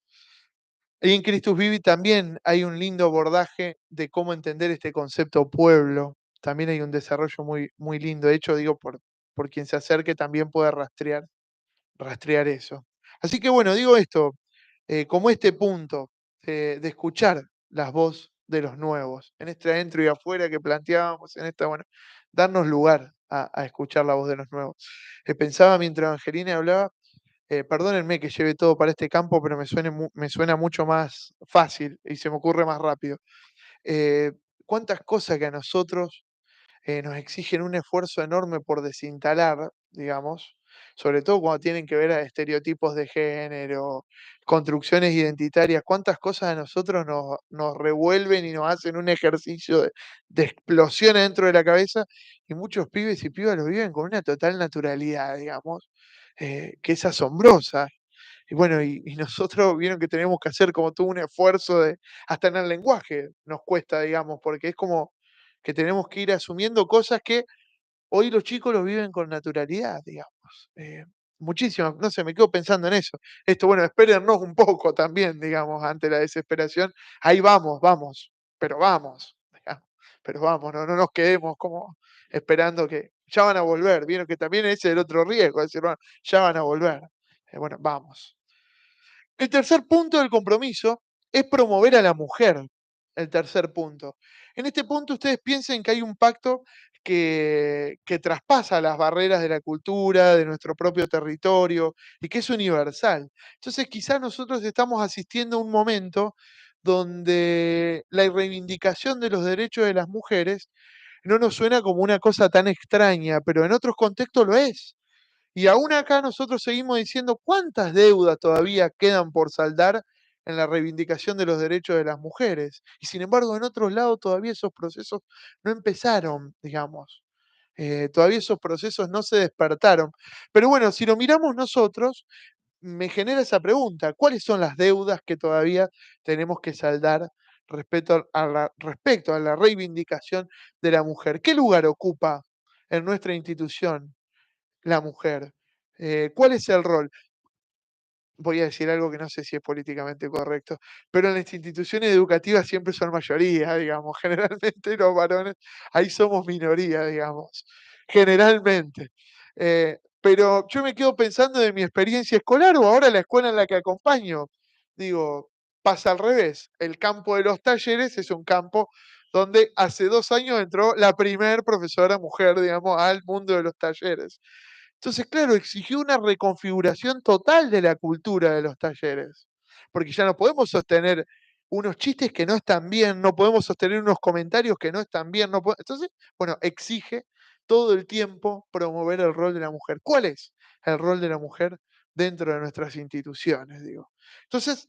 Y en Christus Vivi también hay un lindo abordaje de cómo entender este concepto pueblo. También hay un desarrollo muy, muy lindo. De hecho, digo, por quien se acerque también puede rastrear eso. Así que bueno, digo esto, como este punto de escuchar las voces de los nuevos, en este adentro y afuera que planteábamos, en esta, bueno, darnos lugar a escuchar la voz de los nuevos. Pensaba mientras Angelina hablaba, perdónenme que lleve todo para este campo, pero me suena mucho más fácil y se me ocurre más rápido. Eh, ¿Cuántas cosas que a nosotros nos exigen un esfuerzo enorme por desinstalar, digamos, sobre todo cuando tienen que ver a estereotipos de género, construcciones identitarias, cuántas cosas a nosotros nos revuelven y nos hacen un ejercicio de explosión dentro de la cabeza, y muchos pibes y pibas lo viven con una total naturalidad, digamos, que es asombrosa. Y bueno, y nosotros vieron que tenemos que hacer como todo un esfuerzo hasta en el lenguaje nos cuesta, digamos, porque es como que tenemos que ir asumiendo cosas que hoy los chicos lo viven con naturalidad, digamos. Muchísimo, no sé, me quedo pensando en eso. Esto, bueno, espérennos un poco también, digamos, ante la desesperación. Ahí vamos, pero vamos, digamos, pero vamos, no nos quedemos como esperando que ya van a volver. Vieron que también ese es el otro riesgo, decir, bueno, ya van a volver. Bueno, vamos. El tercer punto del compromiso es promover a la mujer. El tercer punto. En este punto ustedes piensen que hay un pacto que traspasa las barreras de la cultura, de nuestro propio territorio y que es universal. Entonces quizás nosotros estamos asistiendo a un momento donde la reivindicación de los derechos de las mujeres no nos suena como una cosa tan extraña, pero en otros contextos lo es. Y aún acá nosotros seguimos diciendo cuántas deudas todavía quedan por saldar en la reivindicación de los derechos de las mujeres. Y sin embargo, en otros lados todavía esos procesos no empezaron, digamos. Todavía esos procesos no se despertaron. Pero bueno, si lo miramos nosotros, me genera esa pregunta, ¿cuáles son las deudas que todavía tenemos que saldar respecto a la reivindicación de la mujer? ¿Qué lugar ocupa en nuestra institución la mujer? ¿Cuál es el rol? Voy a decir algo que no sé si es políticamente correcto, pero en las instituciones educativas siempre son mayoría, digamos. Generalmente los varones, ahí somos minoría, digamos. Generalmente. Pero yo me quedo pensando de mi experiencia escolar o ahora la escuela en la que acompaño. Digo, pasa al revés. El campo de los talleres es un campo donde hace 2 años entró la primer profesora mujer, digamos, al mundo de los talleres. Entonces, claro, exigió una reconfiguración total de la cultura de los talleres, porque ya no podemos sostener unos chistes que no están bien, no podemos sostener unos comentarios que no están bien. Entonces, bueno, exige todo el tiempo promover el rol de la mujer. ¿Cuál es el rol de la mujer dentro de nuestras instituciones? Digo. Entonces,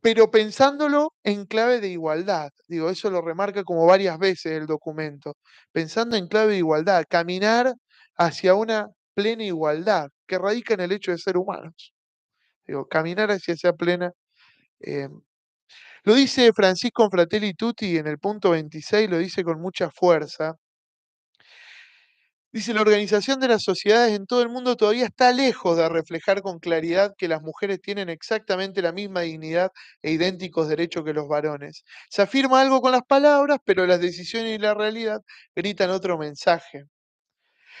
pero pensándolo en clave de igualdad. Digo, eso lo remarca como varias veces el documento. Pensando en clave de igualdad, caminar hacia una plena igualdad que radica en el hecho de ser humanos. Digo, caminar hacia esa plena. Lo dice Francisco Fratelli Tutti en el punto 26, lo dice con mucha fuerza. Dice, la organización de las sociedades en todo el mundo todavía está lejos de reflejar con claridad que las mujeres tienen exactamente la misma dignidad e idénticos derechos que los varones. Se afirma algo con las palabras, pero las decisiones y la realidad gritan otro mensaje.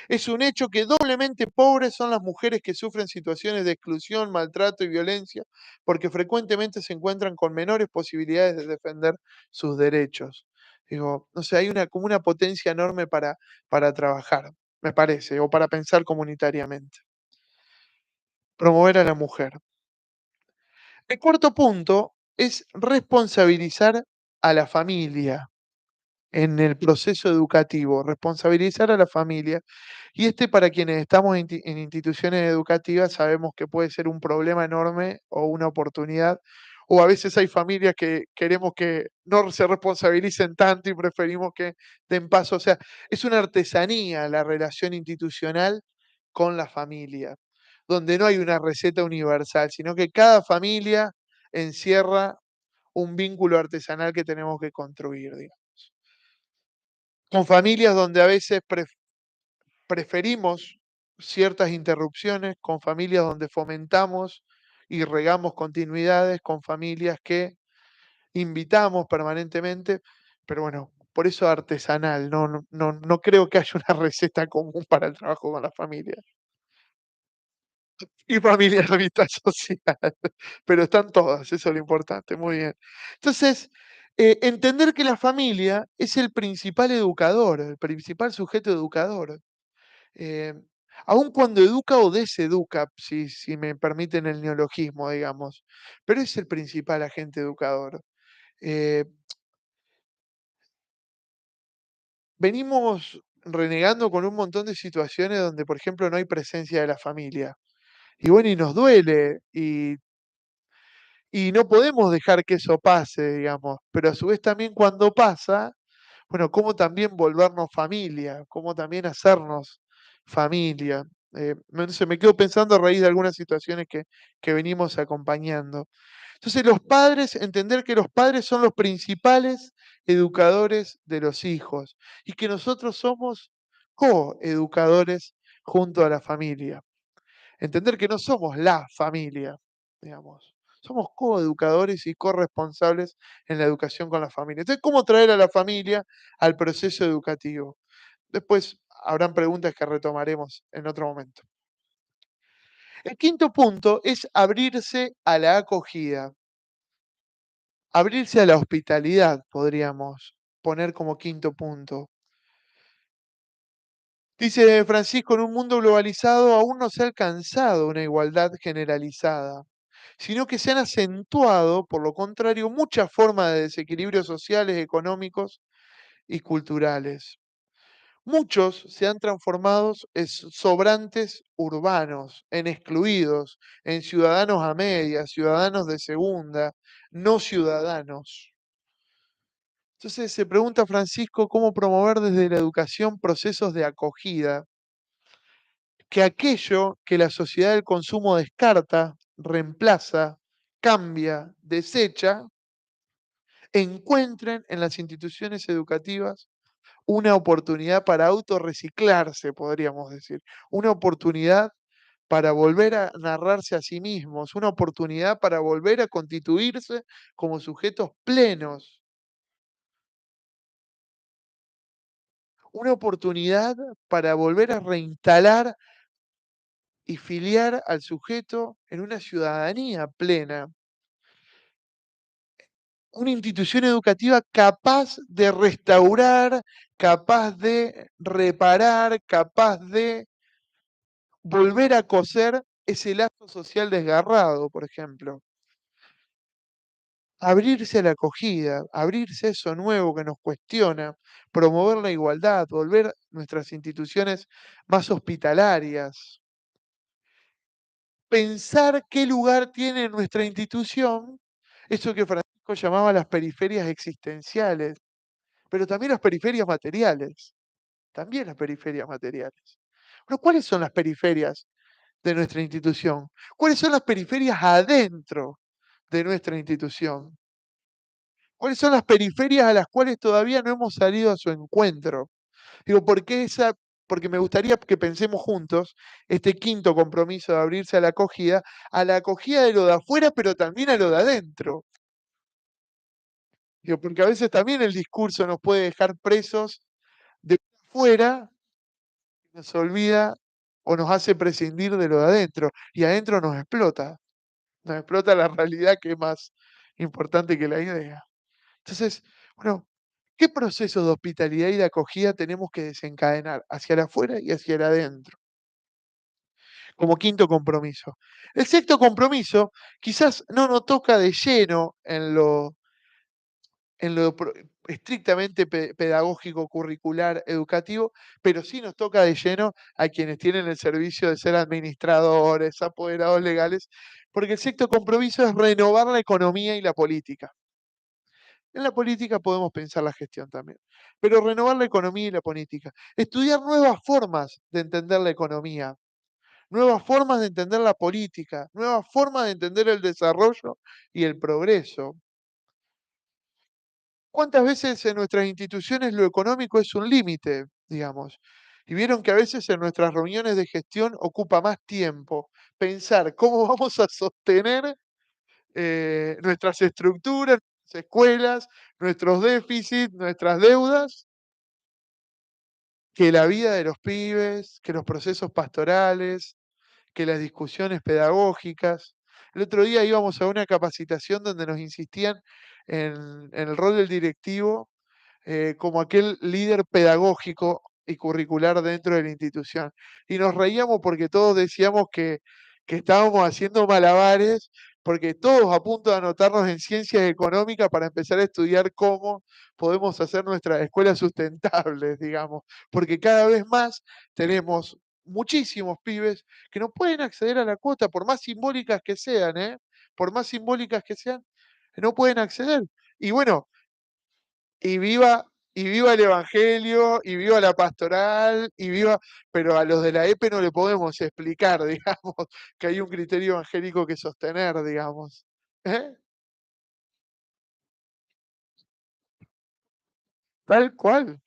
Es un hecho que doblemente pobres son las mujeres que sufren situaciones de exclusión, maltrato y violencia, porque frecuentemente se encuentran con menores posibilidades de defender sus derechos. Digo, no sé, hay como una potencia enorme para trabajar, me parece, o para pensar comunitariamente. Promover a la mujer. El cuarto punto es responsabilizar a la familia en el proceso educativo, responsabilizar a la familia. Y para quienes estamos en instituciones educativas sabemos que puede ser un problema enorme o una oportunidad, o a veces hay familias que queremos que no se responsabilicen tanto y preferimos que den paso. O sea, es una artesanía la relación institucional con la familia, donde no hay una receta universal, sino que cada familia encierra un vínculo artesanal que tenemos que construir, digamos. Con familias donde a veces preferimos ciertas interrupciones, con familias donde fomentamos y regamos continuidades, con familias que invitamos permanentemente, pero bueno, por eso artesanal, no creo que haya una receta común para el trabajo con la familia. Y familia de amistad social, pero están todas, eso es lo importante, muy bien. Entonces, entender que la familia es el principal educador, el principal sujeto educador. eh, Aun cuando educa o deseduca, si me permiten el neologismo, digamos, pero es el principal agente educador. Eh, Venimos renegando con un montón de situaciones donde, por ejemplo, no hay presencia de la familia. Y bueno, y nos duele, y no podemos dejar que eso pase, digamos, pero a su vez también cuando pasa, bueno, cómo también volvernos familia, cómo también hacernos familia. No sé, me quedo pensando a raíz de algunas situaciones que venimos acompañando. Entonces, los padres, entender que los padres son los principales educadores de los hijos y que nosotros somos coeducadores junto a la familia. Entender que no somos la familia, digamos. Somos coeducadores y corresponsables en la educación con la familia. Entonces, ¿cómo traer a la familia al proceso educativo? Después habrán preguntas que retomaremos en otro momento. El quinto punto es abrirse a la acogida, abrirse a la hospitalidad, podríamos poner como quinto punto. Dice Francisco, en un mundo globalizado aún no se ha alcanzado una igualdad generalizada, sino que se han acentuado, por lo contrario, muchas formas de desequilibrios sociales, económicos y culturales. Muchos se han transformado en sobrantes urbanos, en excluidos, en ciudadanos a medias, ciudadanos de segunda, no ciudadanos. Entonces se pregunta Francisco cómo promover desde la educación procesos de acogida, que aquello que la sociedad del consumo descarta, reemplaza, cambia, desecha, encuentren en las instituciones educativas una oportunidad para autorreciclarse, podríamos decir, una oportunidad para volver a narrarse a sí mismos, una oportunidad para volver a constituirse como sujetos plenos, una oportunidad para volver a reinstalar y filiar al sujeto en una ciudadanía plena, una institución educativa capaz de restaurar, capaz de reparar, capaz de volver a coser ese lazo social desgarrado, por ejemplo. Abrirse a la acogida, abrirse a eso nuevo que nos cuestiona, promover la igualdad, volver nuestras instituciones más hospitalarias. Pensar qué lugar tiene nuestra institución, eso que Francisco llamaba las periferias existenciales, pero también las periferias materiales, también las periferias materiales. Pero ¿cuáles son las periferias de nuestra institución? ¿Cuáles son las periferias adentro de nuestra institución? ¿Cuáles son las periferias a las cuales todavía no hemos salido a su encuentro? Digo, porque me gustaría que pensemos juntos este quinto compromiso de abrirse a la acogida de lo de afuera, pero también a lo de adentro. Digo, porque a veces también el discurso nos puede dejar presos de afuera, nos olvida o nos hace prescindir de lo de adentro, y adentro nos explota la realidad, que es más importante que la idea. Entonces, bueno, ¿qué procesos de hospitalidad y de acogida tenemos que desencadenar hacia el afuera y hacia el adentro? Como quinto compromiso. El sexto compromiso quizás no nos toca de lleno en lo estrictamente pedagógico, curricular, educativo, pero sí nos toca de lleno a quienes tienen el servicio de ser administradores, apoderados legales, porque el sexto compromiso es renovar la economía y la política. En la política podemos pensar la gestión también, pero renovar la economía y la política. Estudiar nuevas formas de entender la economía, nuevas formas de entender la política, nuevas formas de entender el desarrollo y el progreso. ¿Cuántas veces en nuestras instituciones lo económico es un límite, digamos? Y vieron que a veces en nuestras reuniones de gestión ocupa más tiempo pensar cómo vamos a sostener nuestras estructuras, nuestras escuelas, nuestros déficits, nuestras deudas, que la vida de los pibes, que los procesos pastorales, que las discusiones pedagógicas. El otro día íbamos a una capacitación donde nos insistían en el rol del directivo como aquel líder pedagógico y curricular dentro de la institución. Y nos reíamos porque todos decíamos que estábamos haciendo malabares, porque todos a punto de anotarnos en ciencias económicas para empezar a estudiar cómo podemos hacer nuestras escuelas sustentables, digamos, porque cada vez más tenemos muchísimos pibes que no pueden acceder a la cuota, por más simbólicas que sean, por más simbólicas que sean, no pueden acceder. Y bueno, y viva el evangelio, y viva la pastoral, pero a los de la EPE no le podemos explicar, digamos, que hay un criterio evangélico que sostener, digamos. ¿Eh? Tal cual.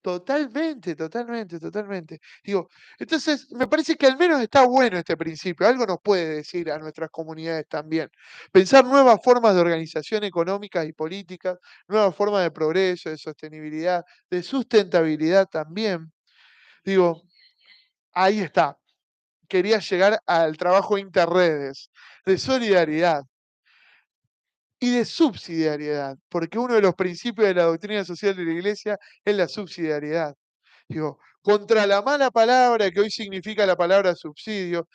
Totalmente, totalmente, totalmente. Digo, entonces me parece que al menos está bueno este principio, algo nos puede decir a nuestras comunidades también. Pensar nuevas formas de organización económica y política, nuevas formas de progreso, de sostenibilidad, de sustentabilidad también. Digo, ahí está. Quería llegar al trabajo interredes, de solidaridad y de subsidiariedad, porque uno de los principios de la doctrina social de la Iglesia es la subsidiariedad. Digo, contra la mala palabra que hoy significa la palabra subsidio,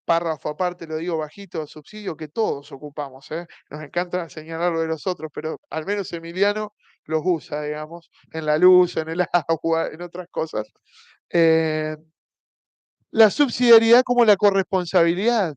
párrafo aparte lo digo bajito, subsidio que todos ocupamos, ¿eh? Nos encanta señalar lo de los otros, pero al menos Emiliano los usa, digamos, en la luz, en el agua, en otras cosas. La subsidiariedad como la corresponsabilidad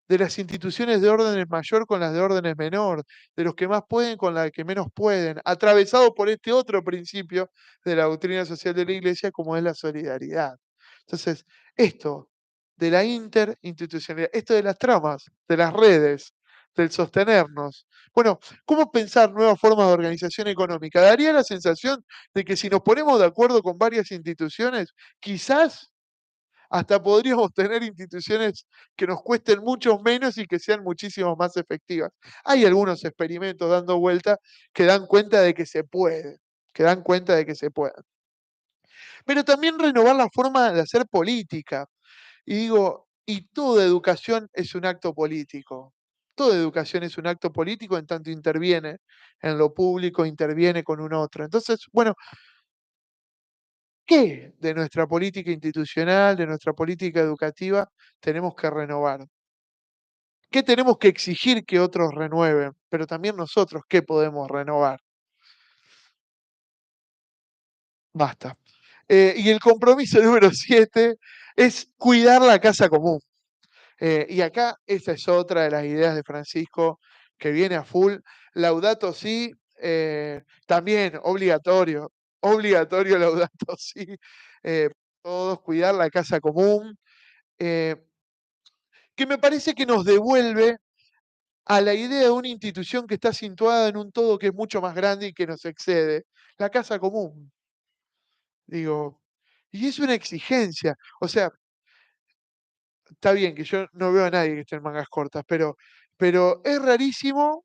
de las instituciones de órdenes mayor con las de órdenes menor, de los que más pueden con las que menos pueden, atravesado por este otro principio de la doctrina social de la Iglesia, como es la solidaridad. Entonces, esto de la interinstitucionalidad, esto de las tramas, de las redes, del sostenernos. Bueno, ¿cómo pensar nuevas formas de organización económica? Daría la sensación de que si nos ponemos de acuerdo con varias instituciones, quizás hasta podríamos tener instituciones que nos cuesten mucho menos y que sean muchísimo más efectivas. Hay algunos experimentos dando vuelta que dan cuenta de que se puede, que dan cuenta de que se puede. Pero también renovar la forma de hacer política. Y digo, y toda educación es un acto político. Toda educación es un acto político en tanto interviene en lo público, interviene con un otro. Entonces, bueno, ¿qué de nuestra política institucional, de nuestra política educativa tenemos que renovar? ¿Qué tenemos que exigir que otros renueven? Pero también nosotros, ¿qué podemos renovar? Basta. Y el compromiso número 7 es cuidar la casa común. Y acá esta es otra de las ideas de Francisco que viene a full. Laudato si, también obligatorio laudato si. Todos cuidar la casa común. Que me parece que nos devuelve a la idea de una institución que está situada en un todo que es mucho más grande y que nos excede, la casa común. Digo, y es una exigencia. O sea, está bien que yo no veo a nadie que esté en mangas cortas, pero es rarísimo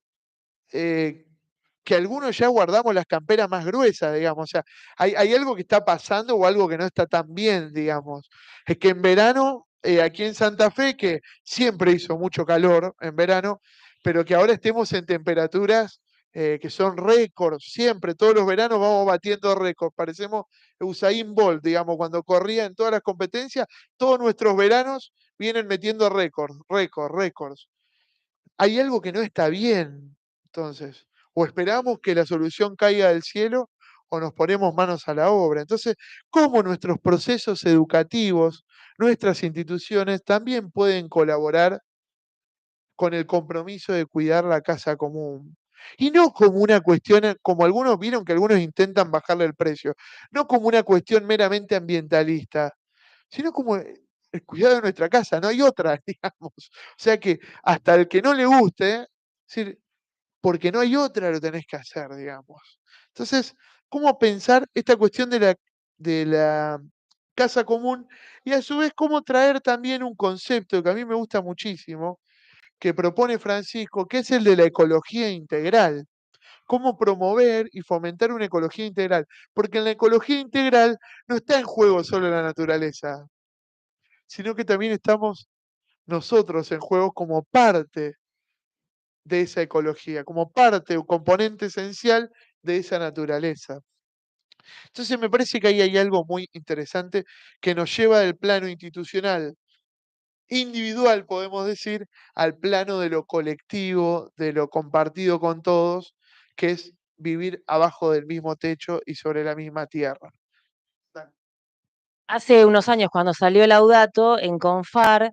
que algunos ya guardamos las camperas más gruesas, digamos. O sea, hay algo que está pasando o algo que no está tan bien, digamos. Es que en verano, aquí en Santa Fe, que siempre hizo mucho calor en verano, pero que ahora estemos en temperaturas que son récords, siempre, todos los veranos vamos batiendo récords. Parecemos Usain Bolt, digamos, cuando corría en todas las competencias, todos nuestros veranos vienen metiendo récords. Hay algo que no está bien, entonces, o esperamos que la solución caiga del cielo o nos ponemos manos a la obra. Entonces, ¿cómo nuestros procesos educativos, nuestras instituciones también pueden colaborar con el compromiso de cuidar la casa común? Y no como una cuestión, como algunos vieron que algunos intentan bajarle el precio, no como una cuestión meramente ambientalista, sino como el cuidado de nuestra casa, no hay otra, digamos. O sea que hasta el que no le guste, es decir, porque no hay otra, lo tenés que hacer, digamos. Entonces, ¿cómo pensar esta cuestión de la casa común y a su vez cómo traer también un concepto que a mí me gusta muchísimo, que propone Francisco, que es el de la ecología integral? Cómo promover y fomentar una ecología integral, porque en la ecología integral no está en juego solo la naturaleza, sino que también estamos nosotros en juego como parte de esa ecología, como parte o componente esencial de esa naturaleza. Entonces me parece que ahí hay algo muy interesante que nos lleva del plano institucional, individual, podemos decir, al plano de lo colectivo, de lo compartido con todos, que es vivir abajo del mismo techo y sobre la misma tierra. Hace unos años, cuando salió Laudato, en CONFAR,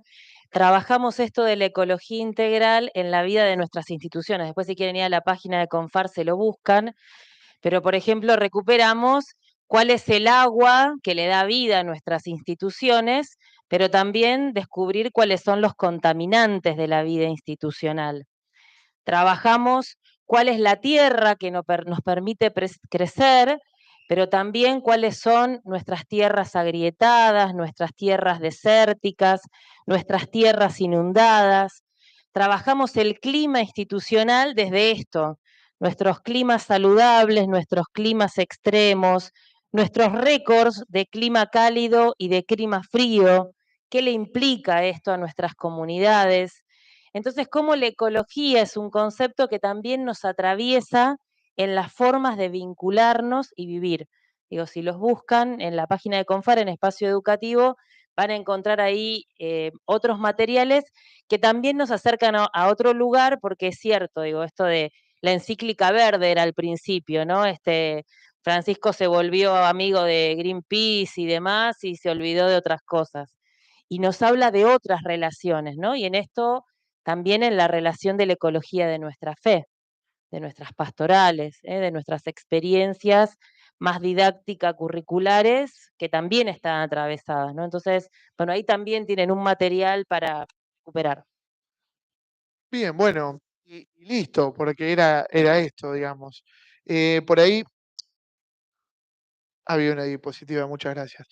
trabajamos esto de la ecología integral en la vida de nuestras instituciones. Después, si quieren ir a la página de CONFAR, se lo buscan. Pero, por ejemplo, recuperamos cuál es el agua que le da vida a nuestras instituciones, pero también descubrir cuáles son los contaminantes de la vida institucional. Trabajamos cuál es la tierra que nos permite crecer, pero también cuáles son nuestras tierras agrietadas, nuestras tierras desérticas, nuestras tierras inundadas. Trabajamos el clima institucional desde esto, nuestros climas saludables, nuestros climas extremos, nuestros récords de clima cálido y de clima frío, qué le implica esto a nuestras comunidades. Entonces, cómo la ecología es un concepto que también nos atraviesa en las formas de vincularnos y vivir. Digo, si los buscan en la página de CONFAR, en Espacio Educativo, van a encontrar ahí otros materiales que también nos acercan a otro lugar, porque es cierto, digo, esto de la encíclica verde era al principio, ¿no? Francisco se volvió amigo de Greenpeace y demás y se olvidó de otras cosas. Y nos habla de otras relaciones, ¿no? Y en esto también en la relación de la ecología de nuestra fe, de nuestras pastorales, de nuestras experiencias más didácticas, curriculares, que también están atravesadas, ¿no? Entonces, bueno, ahí también tienen un material para recuperar. Bien, bueno, y listo, porque era esto, digamos. Por ahí había una diapositiva, muchas gracias.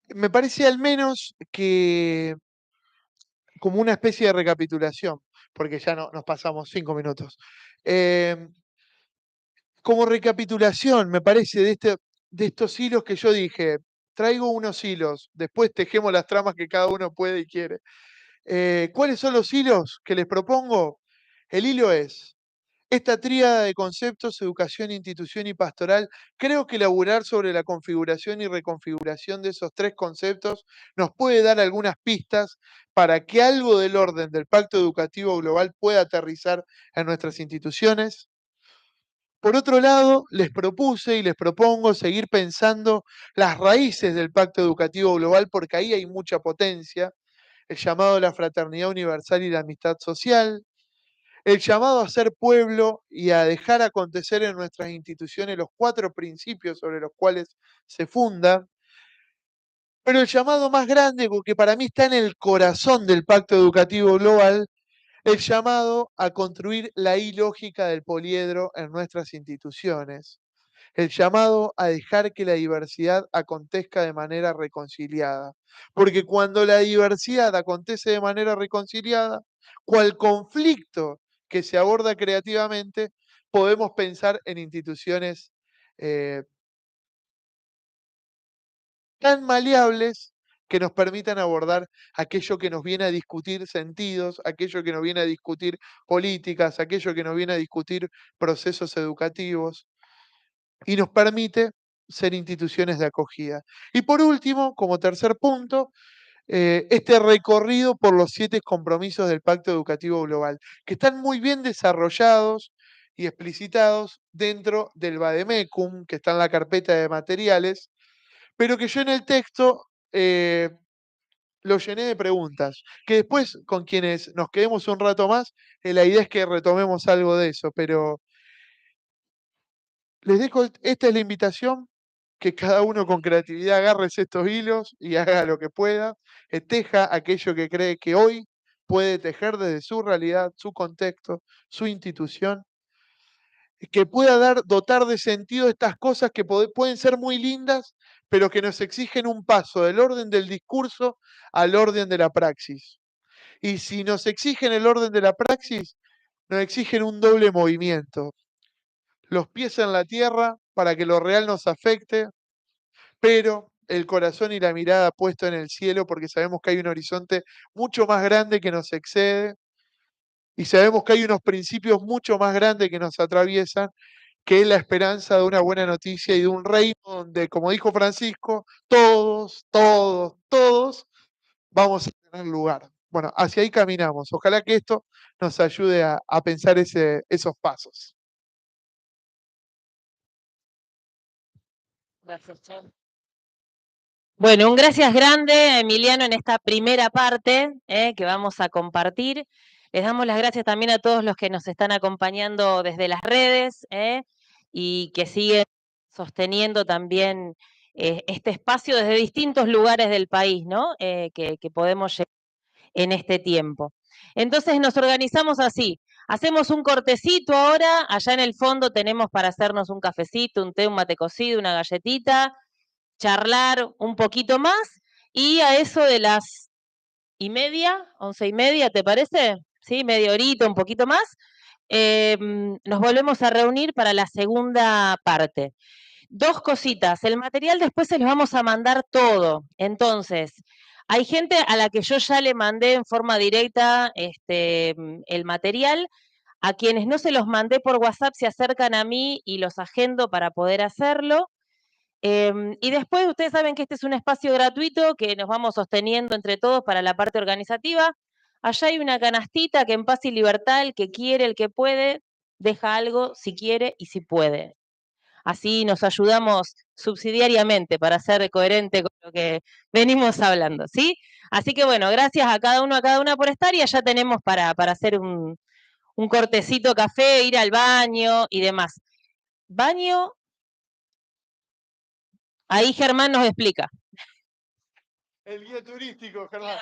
Me parece al menos que como una especie de recapitulación, porque ya no, nos pasamos 5 minutos. Como recapitulación, me parece, de estos hilos que yo dije, traigo unos hilos, después tejemos las tramas que cada uno puede y quiere. ¿Cuáles son los hilos que les propongo? El hilo es esta tríada de conceptos, educación, institución y pastoral. Creo que elaborar sobre la configuración y reconfiguración de esos tres conceptos nos puede dar algunas pistas para que algo del orden del Pacto Educativo Global pueda aterrizar en nuestras instituciones. Por otro lado, les propuse y les propongo seguir pensando las raíces del Pacto Educativo Global, porque ahí hay mucha potencia, el llamado a la fraternidad universal y la amistad social, el llamado a ser pueblo y a dejar acontecer en nuestras instituciones los 4 principios sobre los cuales se funda, pero el llamado más grande, porque para mí está en el corazón del Pacto Educativo Global, el llamado a construir la ilógica del poliedro en nuestras instituciones, el llamado a dejar que la diversidad acontezca de manera reconciliada. Porque cuando la diversidad acontece de manera reconciliada, cual conflicto que se aborda creativamente, podemos pensar en instituciones tan maleables que nos permitan abordar aquello que nos viene a discutir sentidos, aquello que nos viene a discutir políticas, aquello que nos viene a discutir procesos educativos y nos permite ser instituciones de acogida. Y por último, como tercer punto, este recorrido por los 7 compromisos del Pacto Educativo Global, que están muy bien desarrollados y explicitados dentro del Vademecum, que está en la carpeta de materiales, pero que yo en el texto lo llené de preguntas, que después con quienes nos quedemos un rato más, la idea es que retomemos algo de eso, pero les dejo, esta es la invitación, que cada uno con creatividad agarre estos hilos y haga lo que pueda, teja aquello que cree que hoy puede tejer desde su realidad, su contexto, su institución, que pueda dotar de sentido estas cosas que pueden ser muy lindas, pero que nos exigen un paso del orden del discurso al orden de la praxis. Y si nos exigen el orden de la praxis, nos exigen un doble movimiento. Los pies en la tierra para que lo real nos afecte, pero el corazón y la mirada puesto en el cielo porque sabemos que hay un horizonte mucho más grande que nos excede y sabemos que hay unos principios mucho más grandes que nos atraviesan, que es la esperanza de una buena noticia y de un reino donde, como dijo Francisco, todos vamos a tener lugar. Bueno, hacia ahí caminamos. Ojalá que esto nos ayude a pensar esos pasos. Gracias, Chau. Bueno, un gracias grande, Emiliano, en esta primera parte que vamos a compartir. Les damos las gracias también a todos los que nos están acompañando desde las redes y que siguen sosteniendo también este espacio desde distintos lugares del país, ¿no? Que podemos llegar en este tiempo. Entonces nos organizamos así. Hacemos un cortecito ahora, allá en el fondo tenemos para hacernos un cafecito, un té, un mate cocido, una galletita, charlar un poquito más y a eso de las 10:30, 11:30, ¿te parece? Sí, media horita, un poquito más. Nos volvemos a reunir para la segunda parte. 2 cositas, el material después se los vamos a mandar todo. Entonces, hay gente a la que yo ya le mandé en forma directa el material. A quienes no se los mandé por WhatsApp se acercan a mí y los agendo para poder hacerlo. Y después ustedes saben que este es un espacio gratuito que nos vamos sosteniendo entre todos para la parte organizativa. Allá hay una canastita que en paz y libertad, el que quiere, el que puede, deja algo si quiere y si puede. Así nos ayudamos subsidiariamente para ser coherente con lo que venimos hablando, ¿sí? Así que bueno, gracias a cada uno, a cada una por estar y allá tenemos para hacer un cortecito café, ir al baño y demás. Baño, ahí Germán nos explica. El guía turístico, Germán.